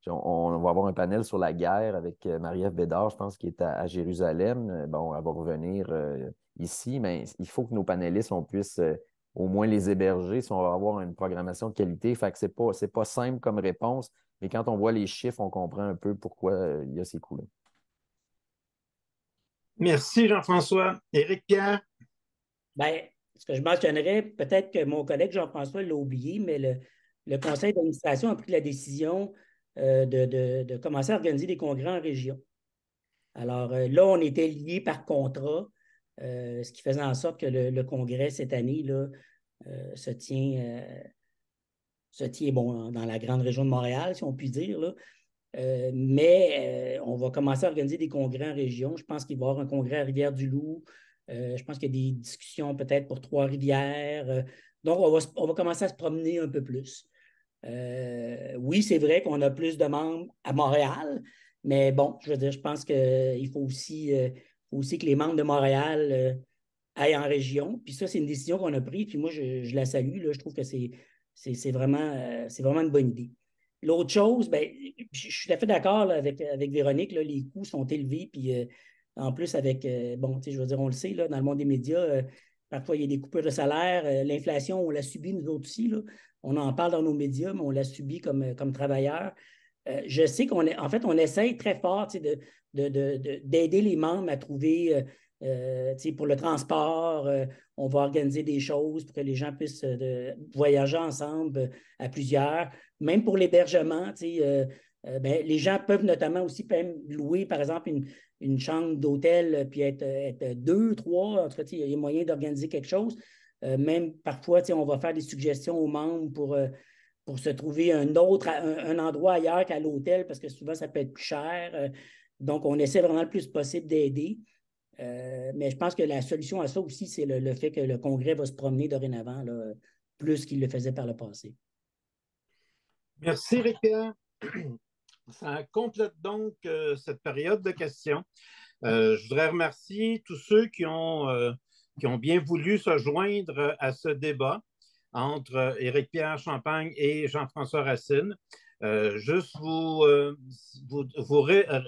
B: si on va avoir un panel sur la guerre avec Marie-Ève Bédard, je pense, qui est à Jérusalem. Bon, elle va revenir ici, mais il faut que nos panélistes, on puisse au moins les héberger si on va avoir une programmation de qualité. Fait que c'est pas simple comme réponse, mais quand on voit les chiffres, on comprend un peu pourquoi il y a ces coûts-là.
A: Merci, Jean-François. Éric Pierre?
C: Bien, ce que je mentionnerais, peut-être que mon collègue Jean-François l'a oublié, mais le conseil d'administration a pris la décision de commencer à organiser des congrès en région. Alors là, on était liés par contrat, ce qui faisait en sorte que le congrès cette année là, se tient bon, dans la grande région de Montréal, si on peut dire, là. Mais on va commencer à organiser des congrès en région. Je pense qu'il va y avoir un congrès à Rivière-du-Loup. Je pense qu'il y a des discussions peut-être pour Trois-Rivières. Donc, on va commencer à se promener un peu plus. Oui, c'est vrai qu'on a plus de membres à Montréal, mais bon, je veux dire, je pense qu'il faut aussi que les membres de Montréal aillent en région. Puis ça, c'est une décision qu'on a prise. Puis moi, je la salue. Là. Je trouve que c'est vraiment une bonne idée. L'autre chose, ben, je suis tout à fait d'accord là, avec Véronique, là, les coûts sont élevés, puis en plus avec, bon, je veux dire, on le sait, là, dans le monde des médias, Parfois, il y a des coupures de salaire. L'inflation, on l'a subie nous autres aussi, là. On en parle dans nos médias, mais on l'a subie comme travailleurs. Je sais en fait, on essaye très fort d'aider les membres à trouver pour le transport. On va organiser des choses pour que les gens puissent voyager ensemble à plusieurs. Même pour l'hébergement, les gens peuvent notamment aussi louer, par exemple, une chambre d'hôtel, puis être deux, trois. En tout cas, il y a moyen d'organiser quelque chose. Même parfois, on va faire des suggestions aux membres pour se trouver un endroit ailleurs qu'à l'hôtel, parce que souvent, ça peut être plus cher. Donc, on essaie vraiment le plus possible d'aider. Mais je pense que la solution à ça aussi, c'est le fait que le Congrès va se promener dorénavant, là, plus qu'il le faisait par le passé.
A: Merci, Répierre. Ça complète donc cette période de questions. Je voudrais remercier tous ceux qui ont bien voulu se joindre à ce débat entre Éric-Pierre Champagne et Jean-François Racine. Juste vous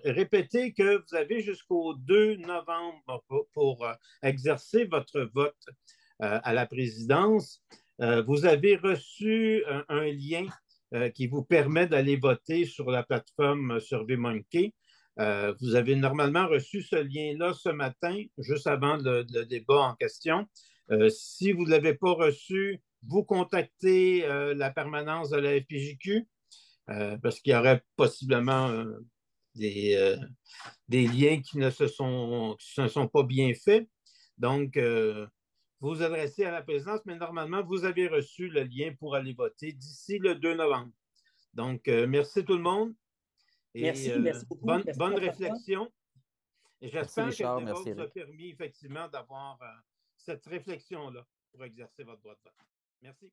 A: répéter que vous avez jusqu'au 2 novembre pour exercer votre vote à la présidence. Vous avez reçu un lien qui vous permet d'aller voter sur la plateforme SurveyMonkey. Vous avez normalement reçu ce lien-là ce matin, juste avant le débat en question. Si vous ne l'avez pas reçu, vous contactez la permanence de la FPJQ parce qu'il y aurait possiblement des liens qui ne se sont pas bien faits. Donc, vous vous adressez à la présidence, mais normalement, vous avez reçu le lien pour aller voter d'ici le 2 novembre. Donc, merci tout le monde. Et,
C: merci beaucoup.
A: Bonne réflexion. Et j'espère que le débat vous a permis effectivement d'avoir cette réflexion-là pour exercer votre droit de vote. Merci.